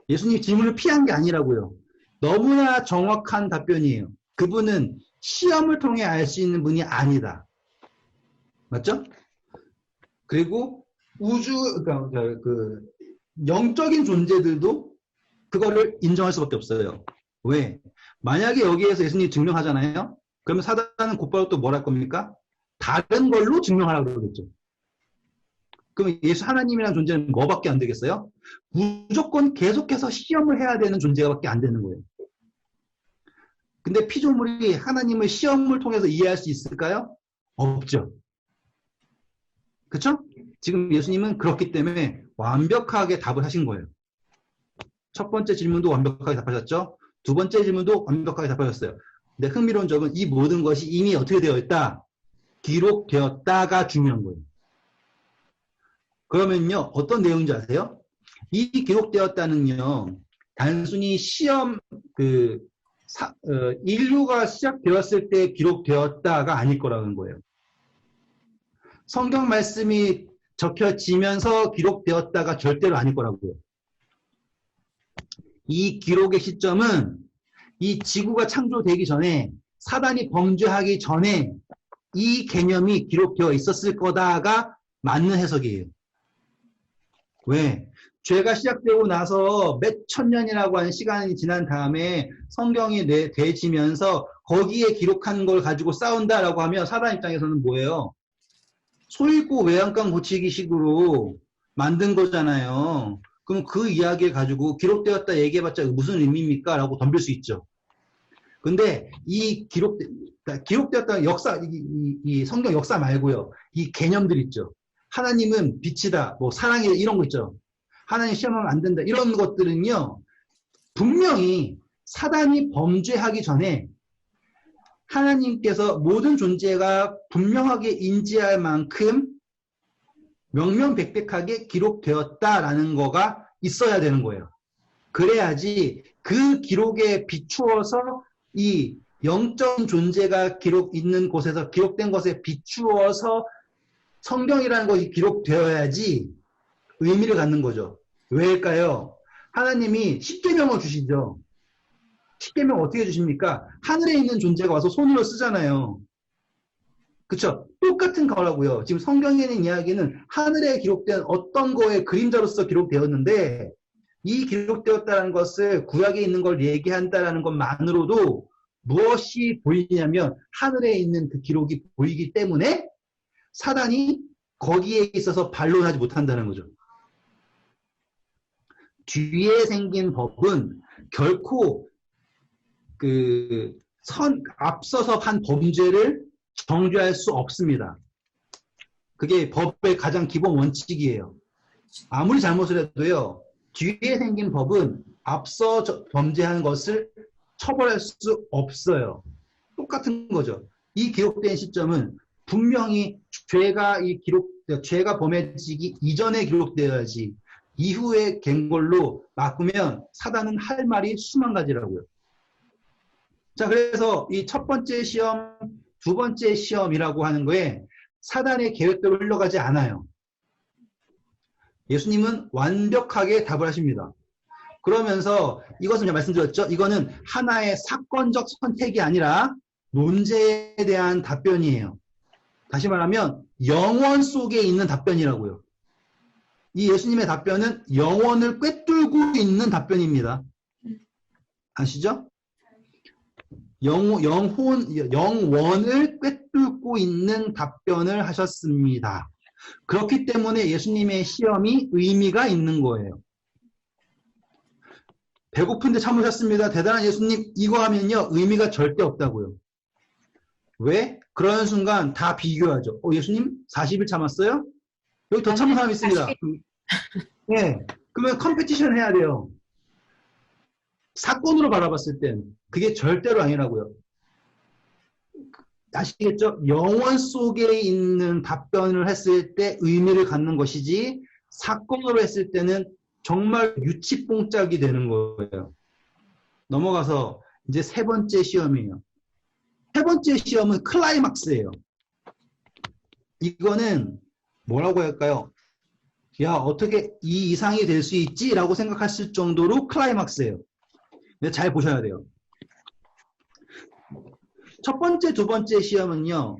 예수님 질문을 피한 게 아니라고요. 너무나 정확한 답변이에요. 그분은 시험을 통해 알 수 있는 분이 아니다. 맞죠? 그리고 그러니까 영적인 존재들도 그거를 인정할 수밖에 없어요. 왜? 만약에 여기에서 예수님이 증명하잖아요? 그러면 사단은 곧바로 또 뭘 할 겁니까? 다른 걸로 증명하라고 그러겠죠. 그럼 예수 하나님이라는 존재는 뭐밖에 안 되겠어요? 무조건 계속해서 시험을 해야 되는 존재밖에 안 되는 거예요. 근데 피조물이 하나님을 시험을 통해서 이해할 수 있을까요? 없죠. 그렇죠? 지금 예수님은 그렇기 때문에 완벽하게 답을 하신 거예요. 첫 번째 질문도 완벽하게 답하셨죠? 두 번째 질문도 완벽하게 답하셨어요. 근데 흥미로운 점은 이 모든 것이 이미 어떻게 되어 있다? 기록되었다가 중요한 거예요. 그러면요, 어떤 내용인지 아세요? 이 기록되었다는요, 단순히 시험, 인류가 시작되었을 때 기록되었다가 아닐 거라는 거예요. 성경 말씀이 적혀지면서 기록되었다가 절대로 아닐 거라고요. 이 기록의 시점은 이 지구가 창조되기 전에, 사단이 범죄하기 전에 이 개념이 기록되어 있었을 거다가 맞는 해석이에요. 왜? 죄가 시작되고 나서 몇 천년이라고 하는 시간이 지난 다음에 성경이 되지면서 거기에 기록한 걸 가지고 싸운다라고 하면 사단 입장에서는 뭐예요? 소 읽고 외양간 고치기 식으로 만든 거잖아요. 그럼 그 이야기를 가지고 기록되었다 얘기해봤자 무슨 의미입니까? 라고 덤빌 수 있죠. 근데 이 기록되었다는 역사, 이 성경 역사 말고요. 이 개념들 있죠. 하나님은 빛이다, 뭐 사랑이다, 이런 거 있죠. 하나님 시험하면 안 된다, 이런 것들은요, 분명히 사단이 범죄하기 전에 하나님께서 모든 존재가 분명하게 인지할 만큼 명명백백하게 기록되었다라는 거가 있어야 되는 거예요. 그래야지 그 기록에 비추어서 이 영적 존재가 있는 곳에서 기록된 것에 비추어서 성경이라는 것이 기록되어야지 의미를 갖는 거죠. 왜일까요? 하나님이 십계명을 주시죠. 십계명 어떻게 주십니까? 하늘에 있는 존재가 와서 손으로 쓰잖아요. 그쵸? 똑같은 거라고요. 지금 성경에 있는 이야기는 하늘에 기록된 어떤 거의 그림자로서 기록되었는데 이 기록되었다는 것을 구약에 있는 걸 얘기한다는 것만으로도 무엇이 보이냐면 하늘에 있는 그 기록이 보이기 때문에 사단이 거기에 있어서 반론하지 못한다는 거죠. 뒤에 생긴 법은 결코 앞서서 한 범죄를 정죄할 수 없습니다. 그게 법의 가장 기본 원칙이에요. 아무리 잘못을 해도요, 뒤에 생긴 법은 앞서 범죄한 것을 처벌할 수 없어요. 똑같은 거죠. 이 기록된 시점은 분명히 죄가 범해지기 이전에 기록되어야지 이후에 된 걸로 바꾸면 사단은 할 말이 수만 가지라고요. 자, 그래서 이 첫 번째 시험, 두 번째 시험이라고 하는 거에 사단의 계획대로 흘러가지 않아요. 예수님은 완벽하게 답을 하십니다. 그러면서 이것은 제가 말씀드렸죠. 이거는 하나의 사건적 선택이 아니라 논제에 대한 답변이에요. 다시 말하면 영원 속에 있는 답변이라고요. 이 예수님의 답변은 영원을 꿰뚫고 있는 답변입니다. 아시죠? 영원을 꿰뚫고 있는 답변을 하셨습니다. 그렇기 때문에 예수님의 시험이 의미가 있는 거예요. 배고픈데 참으셨습니다. 대단한 예수님, 이거 하면요 의미가 절대 없다고요. 왜? 그러는 순간 다 비교하죠. 예수님 40일 참았어요? 여기 더 참은 사람 있습니다. 네, 그러면 컴피티션 해야 돼요. 사건으로 바라봤을 땐 그게 절대로 아니라고요. 아시겠죠? 영원 속에 있는 답변을 했을 때 의미를 갖는 것이지 사건으로 했을 때는 정말 유치뽕짝이 되는 거예요. 넘어가서 이제 세 번째 시험이에요. 세 번째 시험은 클라이막스예요. 이거는 뭐라고 할까요? 야, 어떻게 이 이상이 될 수 있지? 라고 생각하실 정도로 클라이막스예요. 근데 잘 보셔야 돼요. 첫 번째, 두 번째 시험은요.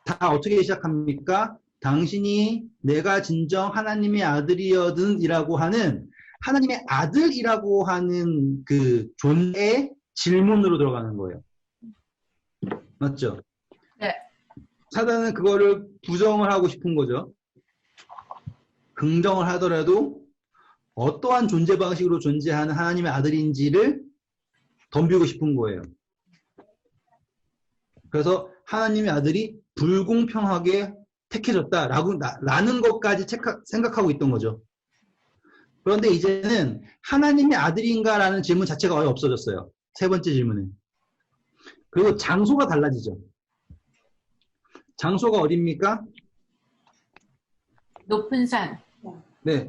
다 어떻게 시작합니까? 당신이 내가 진정 하나님의 아들이여든 이라고 하는 하나님의 아들이라고 하는 그 존재의 질문으로 들어가는 거예요. 맞죠? 네. 사단은 그거를 부정을 하고 싶은 거죠. 긍정을 하더라도 어떠한 존재 방식으로 존재하는 하나님의 아들인지를 덤비고 싶은 거예요. 그래서 하나님의 아들이 불공평하게 라는 것까지 생각하고 있던 거죠. 그런데 이제는 하나님의 아들인가라는 질문 자체가 아예 없어졌어요. 세 번째 질문은. 그리고 장소가 달라지죠. 장소가 어딥니까? 높은 산. 네.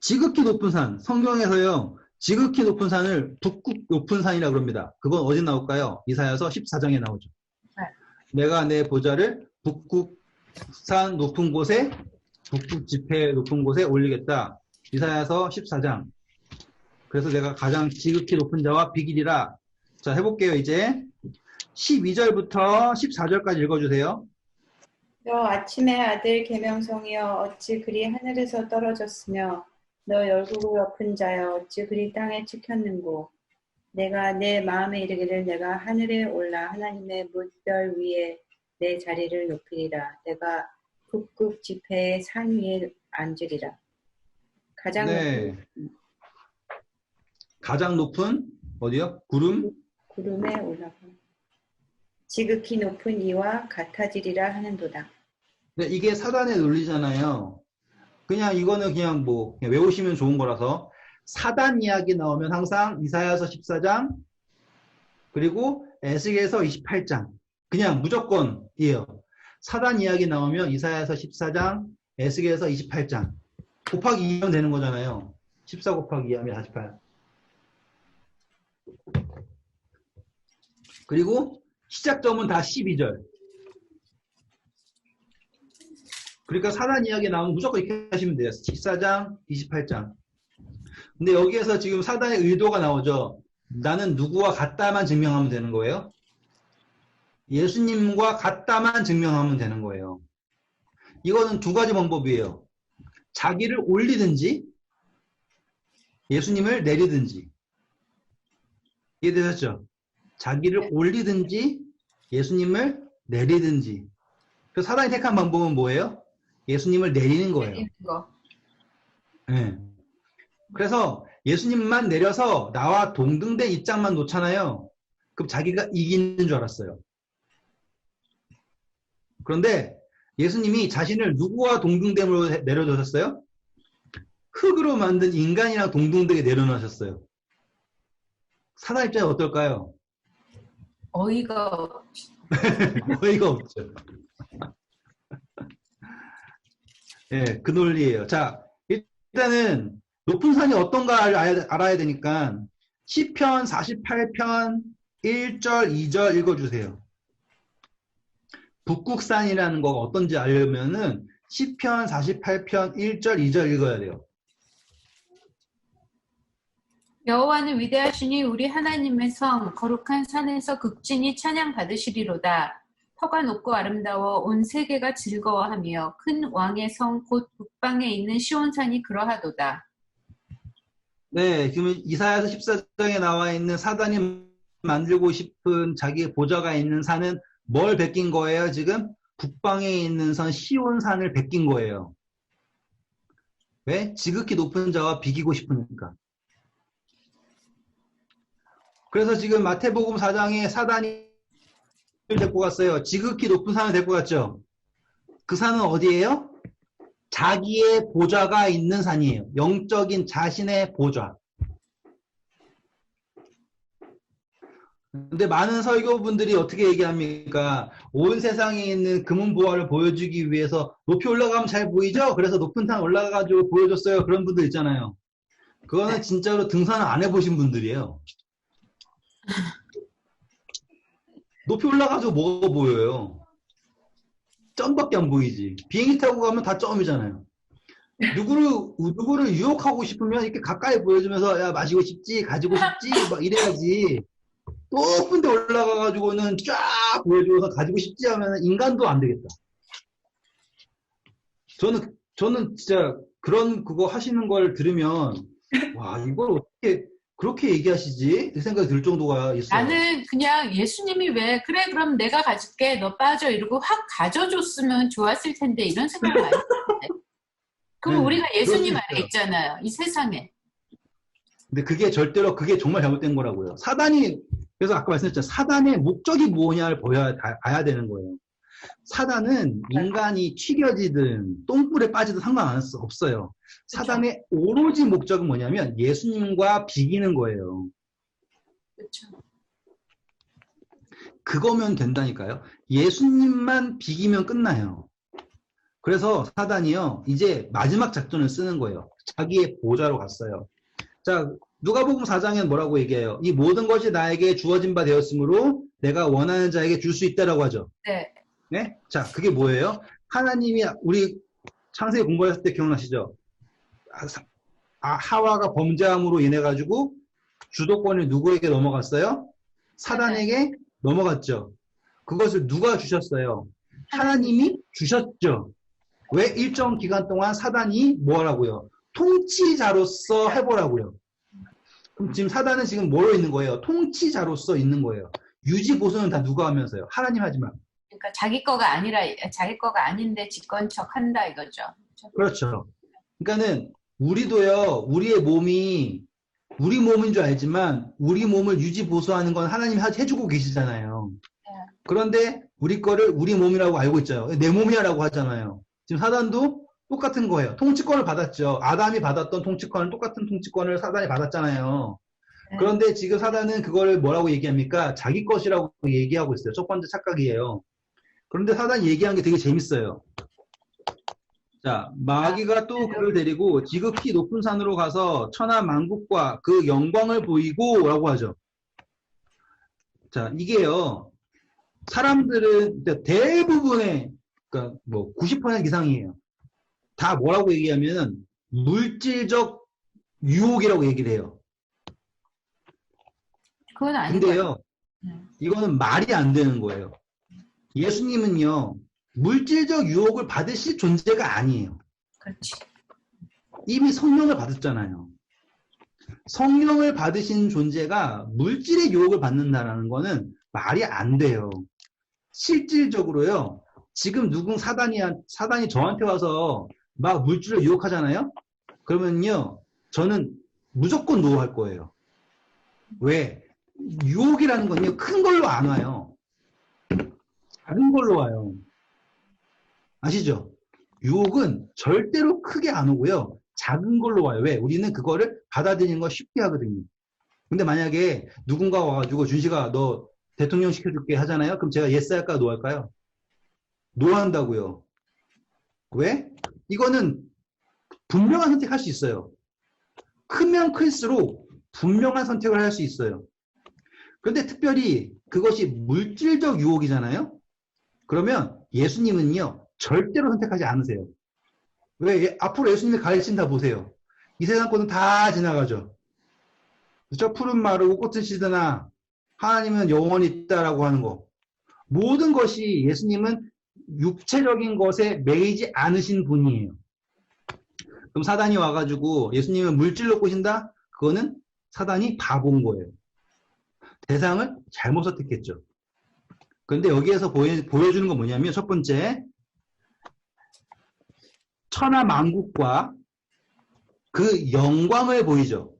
지극히 높은 산. 성경에서요. 지극히 높은 산을 북극 높은 산이라고 그럽니다. 그건 어디 나올까요? 이사야서 14장에 나오죠. 네. 내가 내 보좌를 북극산 높은 곳에 북극 지폐 높은 곳에 올리겠다. 이사야서 14장. 그래서 내가 가장 지극히 높은 자와 비기리라. 자, 해볼게요. 이제 12절부터 14절까지 읽어주세요. 너 아침의 아들 계명성이여 어찌 그리 하늘에서 떨어졌으며 너 열국을 엎은 자여 어찌 그리 땅에 찍혔는고 내가 내 마음에 이르기를 내가 하늘에 올라 하나님의 물별 위에 내 자리를 높이리라. 내가 북극 지폐의 산 위에 앉으리라. 가장 네. 높은 가장 높은 어디요? 구름에 올라가 지극히 높은 이와 같아지리라 하는도다. 네, 이게 사단의 논리잖아요. 그냥 이거는 그냥 외우시면 좋은 거라서 사단 이야기 나오면 항상 이사야서 14장 그리고 에스겔서 28장 그냥 무조건이에요. 사단 이야기 나오면 이사야서 14장, 에스겔서 28장 곱하기 2하면 되는 거잖아요. 14 곱하기 2하면 48. 그리고 시작점은 다 12절. 그러니까 사단 이야기 나오면 무조건 이렇게 하시면 돼요. 14장, 28장. 근데 여기에서 지금 사단의 의도가 나오죠. 나는 누구와 같다만 증명하면 되는 거예요. 예수님과 같다만 증명하면 되는 거예요. 이거는 두 가지 방법이에요. 자기를 올리든지 예수님을 내리든지. 이해되셨죠? 자기를 올리든지 예수님을 내리든지. 그 사단이 택한 방법은 뭐예요? 예수님을 내리는 거예요. 내리는 거. 네. 그래서 예수님만 내려서 나와 동등된 입장만 놓잖아요. 그럼 자기가 이기는 줄 알았어요. 그런데 예수님이 자신을 누구와 동등됨으로 내려놓으셨어요? 흙으로 만든 인간이랑 동등되게 내려놓으셨어요. 사단 입장이 어떨까요? 어이가 어이가 없죠. 예, 그 논리예요. 자, 일단은 높은 산이 어떤가 알아야 되니까 시편 48편 1절, 2절 읽어주세요. 북극산이라는 거가 어떤지 알려면은 시편 48편 1절, 2절 읽어야 돼요. 여호와는 위대하시니 우리 하나님의 성 거룩한 산에서 극진히 찬양 받으시리로다. 터가 높고 아름다워 온 세계가 즐거워하며 큰 왕의 성 곧 북방에 있는 시온산이 그러하도다. 네, 지금 이사야서 14장에 나와 있는 사단이 만들고 싶은 자기의 보좌가 있는 산은 뭘 베낀 거예요? 지금 북방에 있는 산 시온산을 베낀 거예요. 왜? 지극히 높은 자와 비기고 싶으니까. 그래서 지금 마태복음 4장에 사단이 데리고 갔어요. 지극히 높은 산을 데리고 갔죠. 그 산은 어디예요? 자기의 보좌가 있는 산이에요. 영적인 자신의 보좌. 근데 많은 설교분들이 어떻게 얘기합니까? 온 세상에 있는 금은보화를 보여주기 위해서 높이 올라가면 잘 보이죠? 그래서 높은 산 올라가가지고 보여줬어요. 그런 분들 있잖아요. 그거는 진짜로 등산을 안 해보신 분들이에요. 높이 올라가서 뭐가 보여요? 점밖에 안 보이지. 비행기 타고 가면 다 점이잖아요. 누구를 유혹하고 싶으면 이렇게 가까이 보여주면서 야 마시고 싶지? 가지고 싶지? 막 이래야지. 높은 데 올라가가지고는 쫙 보여줘서 가지고 싶지 하면 인간도 안 되겠다. 저는 진짜 그거 하시는 걸 들으면 와 이걸 어떻게 그렇게 얘기하시지? 이 생각이 들 정도가 있어요. 나는 그냥 예수님이 왜 그래 그럼 내가 가질게 너 빠져 이러고 확 가져줬으면 좋았을 텐데 이런 생각을 많이 했는데 그럼 우리가 그럴 수 예수님 안에 있어요. 있잖아요. 이 세상에. 근데 그게 정말 잘못된 거라고요. 그래서 아까 말씀드렸잖아요. 사단의 목적이 뭐냐를 봐야 되는 거예요. 사단은 인간이 튀겨지든 똥불에 빠지든 없어요. 사단의 오로지 목적은 뭐냐면 예수님과 비기는 거예요. 그렇죠. 그거면 된다니까요. 예수님만 비기면 끝나요. 그래서 사단이요, 이제 마지막 작전을 쓰는 거예요. 자기의 보좌로 갔어요. 자, 누가복음 4장에는 뭐라고 얘기해요? 이 모든 것이 나에게 주어진 바 되었으므로 내가 원하는 자에게 줄 수 있다라고 하죠. 네. 네? 자, 그게 뭐예요? 하나님이 우리 창세기 공부했을 때 기억나시죠? 하와가 범죄함으로 인해 가지고 주도권이 누구에게 넘어갔어요? 사단에게 넘어갔죠. 그것을 누가 주셨어요? 하나님이 주셨죠. 왜 일정 기간 동안 사단이 뭐라고요? 통치자로서 해보라고요. 그럼 지금 사단은 지금 뭐로 있는 거예요? 통치자로서 있는 거예요. 유지 보수는 다 누가 하면서요? 하나님 하지만. 그러니까 자기 거가 아닌데 집권 척 한다 이거죠. 그렇죠. 그러니까는 우리도요, 우리 몸인 줄 알지만 우리 몸을 유지 보수하는 건 하나님이 해주고 계시잖아요. 그런데 우리 거를 우리 몸이라고 알고 있잖아요. 내 몸이야라고 하잖아요. 지금 사단도 똑같은 거예요. 통치권을 받았죠. 아담이 받았던 통치권을 똑같은 통치권을 사단이 받았잖아요. 그런데 지금 사단은 그걸 뭐라고 얘기합니까? 자기 것이라고 얘기하고 있어요. 첫 번째 착각이에요. 그런데 사단이 얘기한 게 되게 재밌어요. 자, 마귀가 또 그를 데리고 지극히 높은 산으로 가서 천하 만국과 그 영광을 보이고 라고 하죠. 자, 이게요. 사람들은 대부분의 그러니까 뭐 90% 이상이에요. 다 뭐라고 얘기하면 물질적 유혹이라고 얘기를 해요. 그건 아닌 거예요. 근데요. 이거는 말이 안 되는 거예요. 예수님은요. 물질적 유혹을 받으실 존재가 아니에요. 그렇지. 이미 성령을 받았잖아요. 성령을 받으신 존재가 물질의 유혹을 받는다는 거는 말이 안 돼요. 실질적으로요. 지금 사단이 저한테 와서 막 물질을 유혹하잖아요. 그러면요. 저는 무조건 노할 거예요. 왜? 유혹이라는 건요. 큰 걸로 안 와요. 작은 걸로 와요. 아시죠? 유혹은 절대로 크게 안 오고요. 작은 걸로 와요. 왜? 우리는 그거를 받아들이는 거 쉽게 하거든요. 근데 만약에 누군가 와가지고 준식아 너 대통령 시켜줄게 하잖아요. 그럼 제가 예스 할까 노 할까요? 노 한다고요. 왜? 이거는 분명한 선택할 수 있어요. 크면 클수록 분명한 선택을 할 수 있어요. 그런데 특별히 그것이 물질적 유혹이잖아요. 그러면 예수님은요. 절대로 선택하지 않으세요. 왜? 앞으로 예수님이 가르친다 보세요. 이 세상 것은 다 지나가죠. 그렇죠? 푸른 마르고 꽃은 시드나 하나님은 영원히 있다라고 하는 거. 모든 것이 예수님은 육체적인 것에 매이지 않으신 분이에요. 그럼 사단이 와가지고 예수님은 물질로 꼬신다? 그거는 사단이 바본 거예요. 대상을 잘못 선택했죠. 그런데 여기에서 보여주는 건 뭐냐면 첫 번째 천하 만국과 그 영광을 보이죠.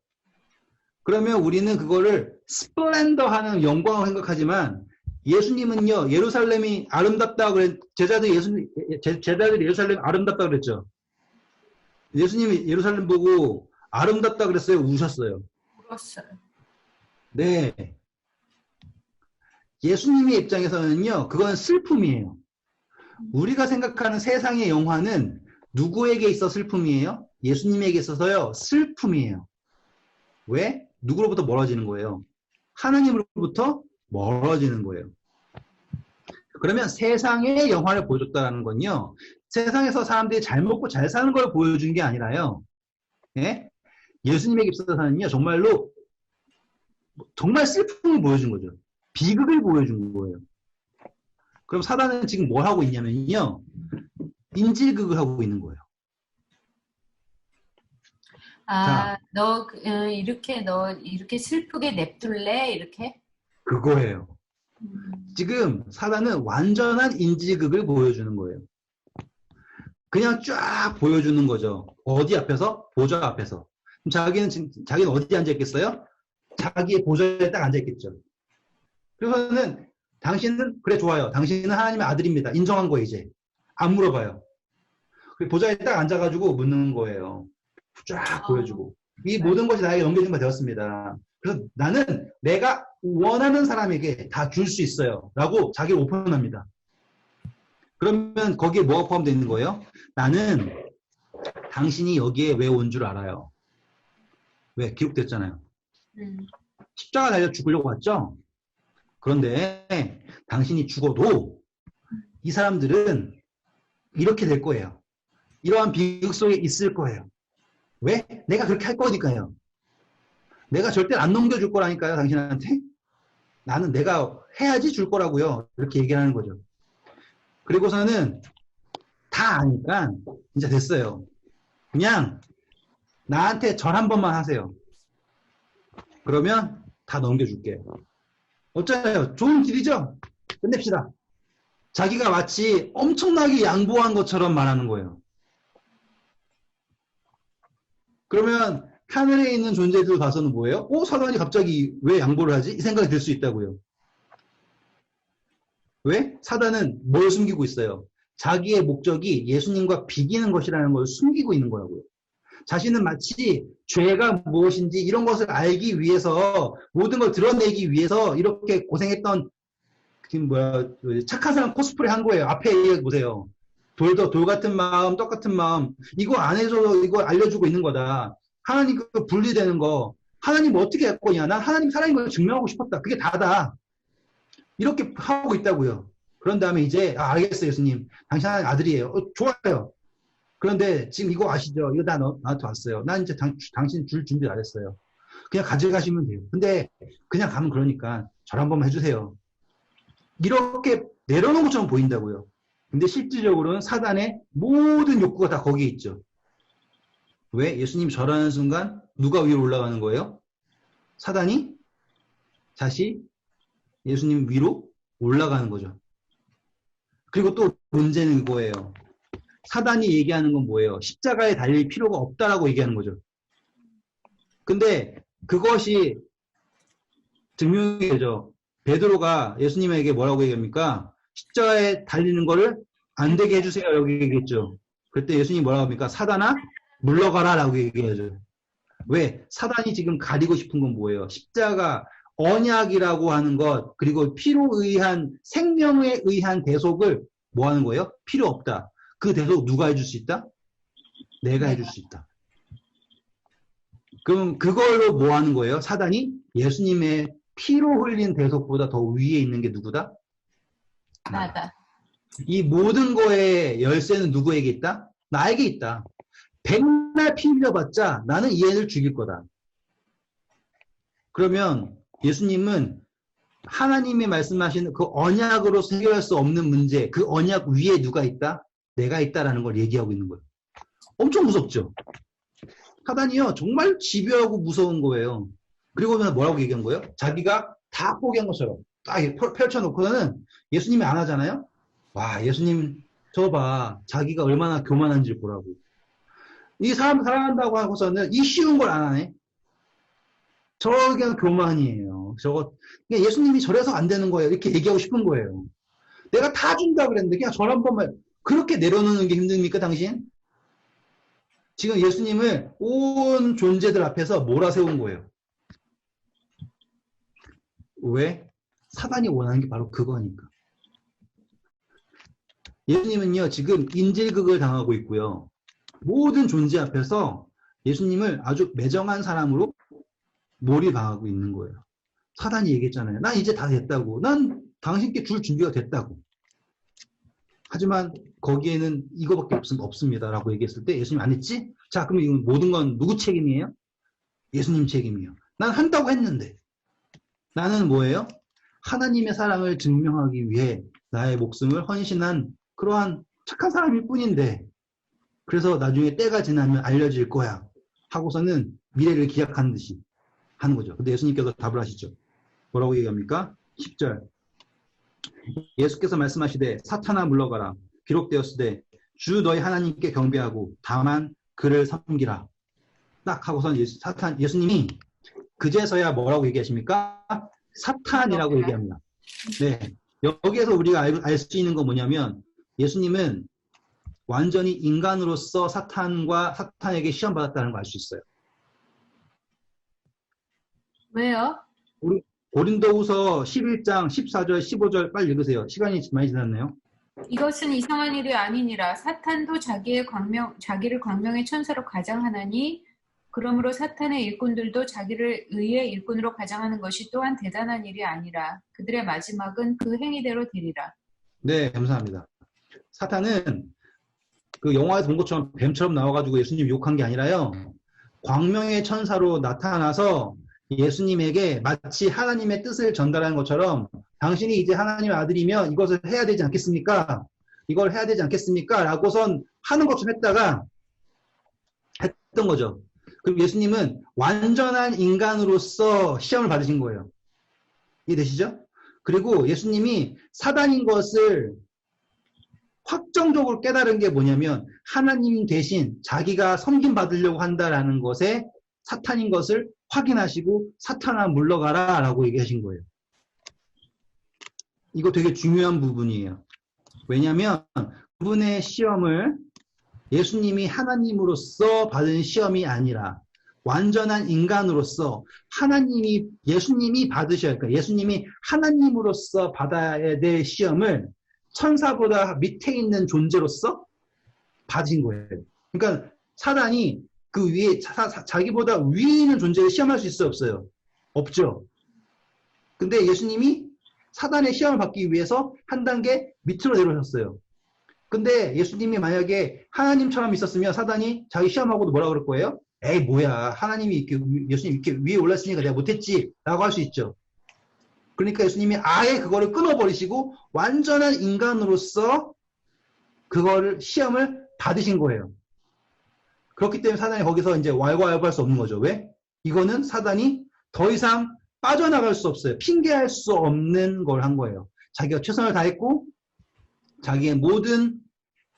그러면 우리는 그거를 스플렌더하는 영광을 생각하지만 예수님은요 예루살렘이 아름답다 그랬 제자들이 예루살렘이 아름답다 그랬죠. 예수님이 예루살렘 보고 아름답다 그랬어요. 우셨어요. 울었어요. 네. 예수님의 입장에서는요 그건 슬픔이에요. 우리가 생각하는 세상의 영화는 누구에게 있어 슬픔이에요? 예수님에게 있어서요 슬픔이에요. 왜? 누구로부터 멀어지는 거예요? 하나님으로부터 멀어지는 거예요. 그러면 세상의 영화를 보여줬다는 건요. 세상에서 사람들이 잘 먹고 잘 사는 걸 보여준 게 아니라요. 예? 예수님에게 있어서는요. 정말로 정말 슬픔을 보여준 거죠. 비극을 보여준 거예요. 그럼 사단은 지금 뭘 하고 있냐면요. 인질극을 하고 있는 거예요. 아, 너 이렇게 슬프게 냅둘래? 이렇게? 그거예요. 지금 사단은 완전한 인질극을 보여주는 거예요. 그냥 쫙 보여주는 거죠. 어디 앞에서? 보좌 앞에서. 그럼 자기는 어디 앉아있겠어요? 자기의 보좌에 딱 앉아있겠죠. 그래서는 당신은, 그래, 좋아요. 당신은 하나님의 아들입니다. 인정한 거예요, 이제. 안 물어봐요. 보좌에 딱 앉아가지고 묻는 거예요. 쫙 보여주고. 이 모든 것이 나에게 넘겨진 바 되었습니다. 그래서 나는 내가 원하는 사람에게 다 줄 수 있어요. 라고 자기를 오픈합니다. 그러면 거기에 뭐가 포함되어 있는 거예요? 나는 당신이 여기에 왜 온 줄 알아요. 왜? 기록됐잖아요. 십자가 달려 죽으려고 왔죠? 그런데 당신이 죽어도 이 사람들은 이렇게 될 거예요. 이러한 비극 속에 있을 거예요. 왜? 내가 그렇게 할 거니까요. 내가 절대 안 넘겨줄 거라니까요, 당신한테. 나는 내가 해야지 줄 거라고요. 이렇게 얘기하는 거죠. 그리고서는 다 아니까 이제 됐어요. 그냥 나한테 절 한 번만 하세요. 그러면 다 넘겨줄게요. 어쩌나요? 좋은 길이죠? 끝냅시다. 자기가 마치 엄청나게 양보한 것처럼 말하는 거예요. 그러면 하늘에 있는 존재들 봐서는 뭐예요? 사단이 갑자기 왜 양보를 하지? 이 생각이 들 수 있다고요. 왜? 사단은 뭘 숨기고 있어요? 자기의 목적이 예수님과 비기는 것이라는 걸 숨기고 있는 거라고요. 자신은 마치 죄가 무엇인지 이런 것을 알기 위해서, 모든 걸 드러내기 위해서 이렇게 고생했던 착한 사람 코스프레 한 거예요. 앞에 얘기해 보세요. 돌 같은 마음, 떡 같은 마음. 이거 안 해줘도 이거 알려주고 있는 거다. 하나님 그 분리되는 거. 하나님 어떻게 할 거냐? 난 하나님 살아있는 걸 증명하고 싶었다. 그게 다다. 이렇게 하고 있다고요. 그런 다음에 이제 알겠어요, 예수님. 당신 하나님 아들이에요. 좋아요. 그런데 지금 이거 아시죠? 이거 다 나한테 왔어요. 난 이제 당신 줄 준비 안 했어요. 그냥 가져가시면 돼요. 근데 그냥 가면 그러니까 절 한 번만 해주세요. 이렇게 내려놓은 것처럼 보인다고요. 근데 실질적으로는 사단의 모든 욕구가 다 거기에 있죠. 왜? 예수님 절하는 순간 누가 위로 올라가는 거예요? 사단이 다시 예수님 위로 올라가는 거죠. 그리고 또 문제는 이거예요. 사단이 얘기하는 건 뭐예요? 십자가에 달릴 필요가 없다라고 얘기하는 거죠. 근데 그것이 증명이 되죠. 베드로가 예수님에게 뭐라고 얘기합니까? 십자가에 달리는 거를 안 되게 해주세요. 여기 얘기했죠. 그때 예수님이 뭐라고 합니까? 사단아 물러가라 라고 얘기하죠. 왜? 사단이 지금 가리고 싶은 건 뭐예요? 십자가 언약이라고 하는 것, 그리고 피로 의한, 생명에 의한 대속을 뭐 하는 거예요? 필요 없다. 그 대속 누가 해줄 수 있다? 내가 해줄 수 있다. 그럼 그걸로 뭐 하는 거예요? 사단이 예수님의 피로 흘린 대속보다 더 위에 있는 게 누구다? 나다. 이 모든 거의 열쇠는 누구에게 있다? 나에게 있다. 백날 피 흘려봤자 나는 이 애를 죽일 거다. 그러면 예수님은 하나님이 말씀하시는 그 언약으로 해결할 수 없는 문제, 그 언약 위에 누가 있다? 내가 있다라는 걸 얘기하고 있는 거예요. 엄청 무섭죠? 사단이요, 정말 집요하고 무서운 거예요. 그리고 뭐라고 얘기한 거예요? 자기가 다 포기한 것처럼 딱 펼쳐놓고는 예수님이 안 하잖아요? 와, 예수님, 저 봐. 자기가 얼마나 교만한지 보라고. 이 사람 사랑한다고 하고서는 이 쉬운 걸 안 하네? 저게 그냥 교만이에요. 그냥 예수님이 저래서 안 되는 거예요. 이렇게 얘기하고 싶은 거예요. 내가 다 준다 그랬는데 그냥 절 한 번만. 그렇게 내려놓는 게 힘듭니까, 당신? 지금 예수님을 온 존재들 앞에서 몰아세운 거예요. 왜? 사단이 원하는 게 바로 그거니까. 예수님은요, 지금 인질극을 당하고 있고요. 모든 존재 앞에서 예수님을 아주 매정한 사람으로 몰입하고 있는 거예요. 사단이 얘기했잖아요. 난 이제 다 됐다고. 난 당신께 줄 준비가 됐다고. 하지만 거기에는 이거밖에 없습니다. 라고 얘기했을 때 예수님 안 했지? 자, 그럼 이건 모든 건 누구 책임이에요? 예수님 책임이에요. 난 한다고 했는데. 나는 뭐예요? 하나님의 사랑을 증명하기 위해 나의 목숨을 헌신한 그러한 착한 사람일 뿐인데, 그래서 나중에 때가 지나면 알려질 거야 하고서는 미래를 기약하는 듯이 하는 거죠. 근데 예수님께서 답을 하시죠. 뭐라고 얘기합니까? 10절. 예수께서 말씀하시되 사탄아 물러가라. 기록되었으되 주 너희 하나님께 경배하고 다만 그를 섬기라. 딱 하고선 예수님이 그제서야 뭐라고 얘기하십니까? 사탄이라고 얘기합니다. 네. 여기에서 우리가 알 수 있는 건 뭐냐면 예수님은 완전히 인간으로서 사탄에게 시험받았다는 걸 알 수 있어요. 왜요? 우리 고린도후서 11장 14절 15절 빨리 읽으세요. 시간이 많이 지났네요. 이것은 이상한 일이 아니니라. 사탄도 자기를 광명의 천사로 가장하나니 그러므로 사탄의 일꾼들도 자기를 의의 일꾼으로 가장하는 것이 또한 대단한 일이 아니라 그들의 마지막은 그 행위대로 되리라. 네, 감사합니다. 사탄은 그 영화에서 본 것처럼 뱀처럼 나와가지고 예수님 욕한 게 아니라요. 광명의 천사로 나타나서 예수님에게 마치 하나님의 뜻을 전달하는 것처럼 당신이 이제 하나님의 아들이면 이것을 해야 되지 않겠습니까? 이걸 해야 되지 않겠습니까? 라고선 하는 것처럼 했다가 했던 거죠. 그리고 예수님은 완전한 인간으로서 시험을 받으신 거예요. 이해되시죠? 그리고 예수님이 사단인 것을 확정적으로 깨달은 게 뭐냐면 하나님 대신 자기가 섬김받으려고 한다라는 것에 사탄인 것을 확인하시고 사탄아 물러가라 라고 얘기하신 거예요. 이거 되게 중요한 부분이에요. 왜냐하면 그분의 시험을 예수님이 하나님으로서 받은 시험이 아니라 완전한 인간으로서 예수님이 받으셔야, 그러니까 예수님이 하나님으로서 받아야 될 시험을 천사보다 밑에 있는 존재로서 받으신 거예요. 그러니까 사단이 그 위에, 자기보다 위에 있는 존재를 시험할 수 있어요, 없어요? 없죠. 근데 예수님이 사단의 시험을 받기 위해서 한 단계 밑으로 내려오셨어요. 근데 예수님이 만약에 하나님처럼 있었으면 사단이 자기 시험하고도 뭐라 그럴 거예요? 에이, 뭐야. 하나님이 예수님 이렇게 위에 올랐으니까 내가 못했지. 라고 할 수 있죠. 그러니까 예수님이 아예 그거를 끊어버리시고 완전한 인간으로서 그거를 시험을 받으신 거예요. 그렇기 때문에 사단이 거기서 이제 왈가왈부할 수 없는 거죠. 왜? 이거는 사단이 더 이상 빠져나갈 수 없어요. 핑계할 수 없는 걸 한 거예요. 자기가 최선을 다했고 자기의 모든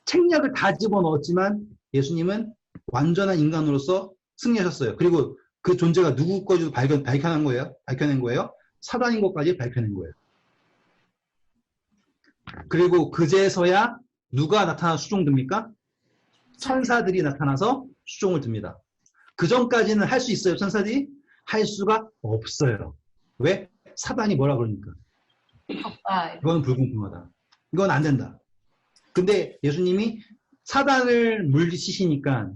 책략을 다 집어넣었지만 예수님은 완전한 인간으로서 승리하셨어요. 그리고 그 존재가 누구까지도 밝혀낸 거예요. 사단인 것까지 밝혀낸 거예요. 그리고 그제서야 누가 나타나 수종듭니까? 천사들이 나타나서 수종을 듭니다. 그 전까지는 할 수 있어요, 천사들이? 할 수가 없어요. 왜? 사단이 뭐라 그러니까. 이건 불공평하다. 이건 안 된다. 근데 예수님이 사단을 물리치시니까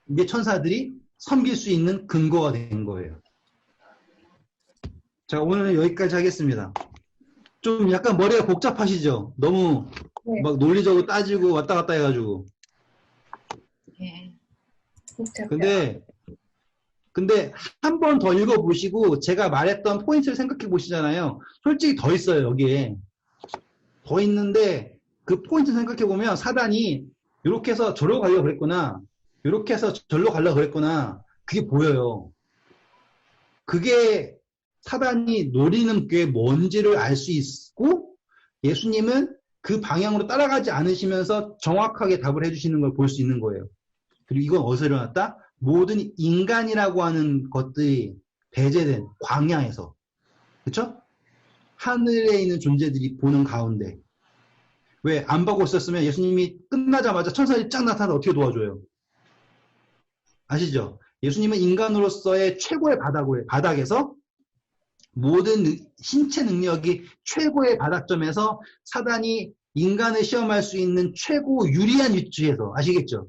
이제 천사들이 섬길 수 있는 근거가 된 거예요. 자, 오늘은 여기까지 하겠습니다. 좀 약간 머리가 복잡하시죠? 너무 네. 막 논리적으로 따지고 왔다 갔다 해가지고. 예. 근데 한 번 더 읽어보시고 제가 말했던 포인트를 생각해 보시잖아요. 솔직히 더 있어요, 여기에. 더 있는데 그 포인트 생각해 보면 사단이 이렇게 해서 저로 가려고 그랬구나. 이렇게 해서 절로 가려고 그랬구나. 그게 보여요. 그게 사단이 노리는 게 뭔지를 알 수 있고 예수님은 그 방향으로 따라가지 않으시면서 정확하게 답을 해주시는 걸 볼 수 있는 거예요. 그리고 이건 어디서 일어났다? 모든 인간이라고 하는 것들이 배제된 광야에서, 그렇죠? 하늘에 있는 존재들이 보는 가운데. 왜 안 보고 있었으면 예수님이 끝나자마자 천사들이 쫙 나타나서 어떻게 도와줘요? 아시죠? 예수님은 인간으로서의 최고의 바닥에서 모든 신체 능력이 최고의 바닥점에서 사단이 인간을 시험할 수 있는 최고 유리한 위치에서, 아시겠죠?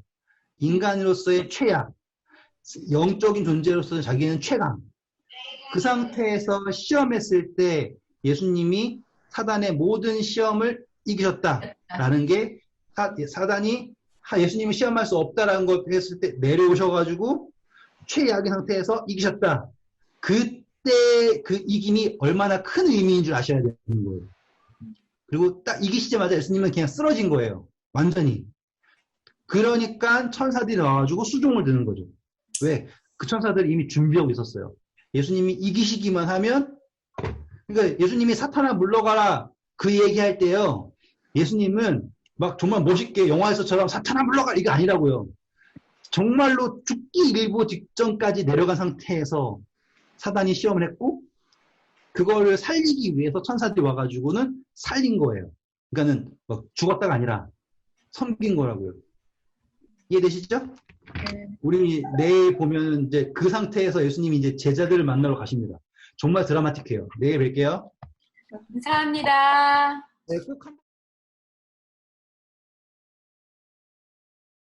인간으로서의 최악, 영적인 존재로서 자기는 최강. 그 상태에서 시험했을 때 예수님이 사단의 모든 시험을 이기셨다라는 게 사단이 예수님을 시험할 수 없다라는 걸 했을 때 내려오셔가지고 최악의 상태에서 이기셨다. 그때 그 이김이 얼마나 큰 의미인 줄 아셔야 되는 거예요. 그리고 딱 이기시자마자 예수님은 그냥 쓰러진 거예요. 완전히. 그러니까 천사들이 나와가지고 수종을 드는 거죠. 왜? 그 천사들이 이미 준비하고 있었어요. 예수님이 이기시기만 하면, 그러니까 예수님이 사탄아 물러가라 그 얘기할 때요. 예수님은 막 정말 멋있게 영화에서처럼 사탄아 물러가 이게 아니라고요. 정말로 죽기 일보 직전까지 내려간 상태에서 사단이 시험을 했고 그거를 살리기 위해서 천사들이 와가지고는 살린 거예요. 그러니까는 막 죽었다가 아니라 섬긴 거라고요. 이해되시죠? 네. 우리 내일 보면 이제 그 상태에서 예수님이 이제 제자들을 만나러 가십니다. 정말 드라마틱해요. 내일 뵐게요. 감사합니다. 네, 꼭 한번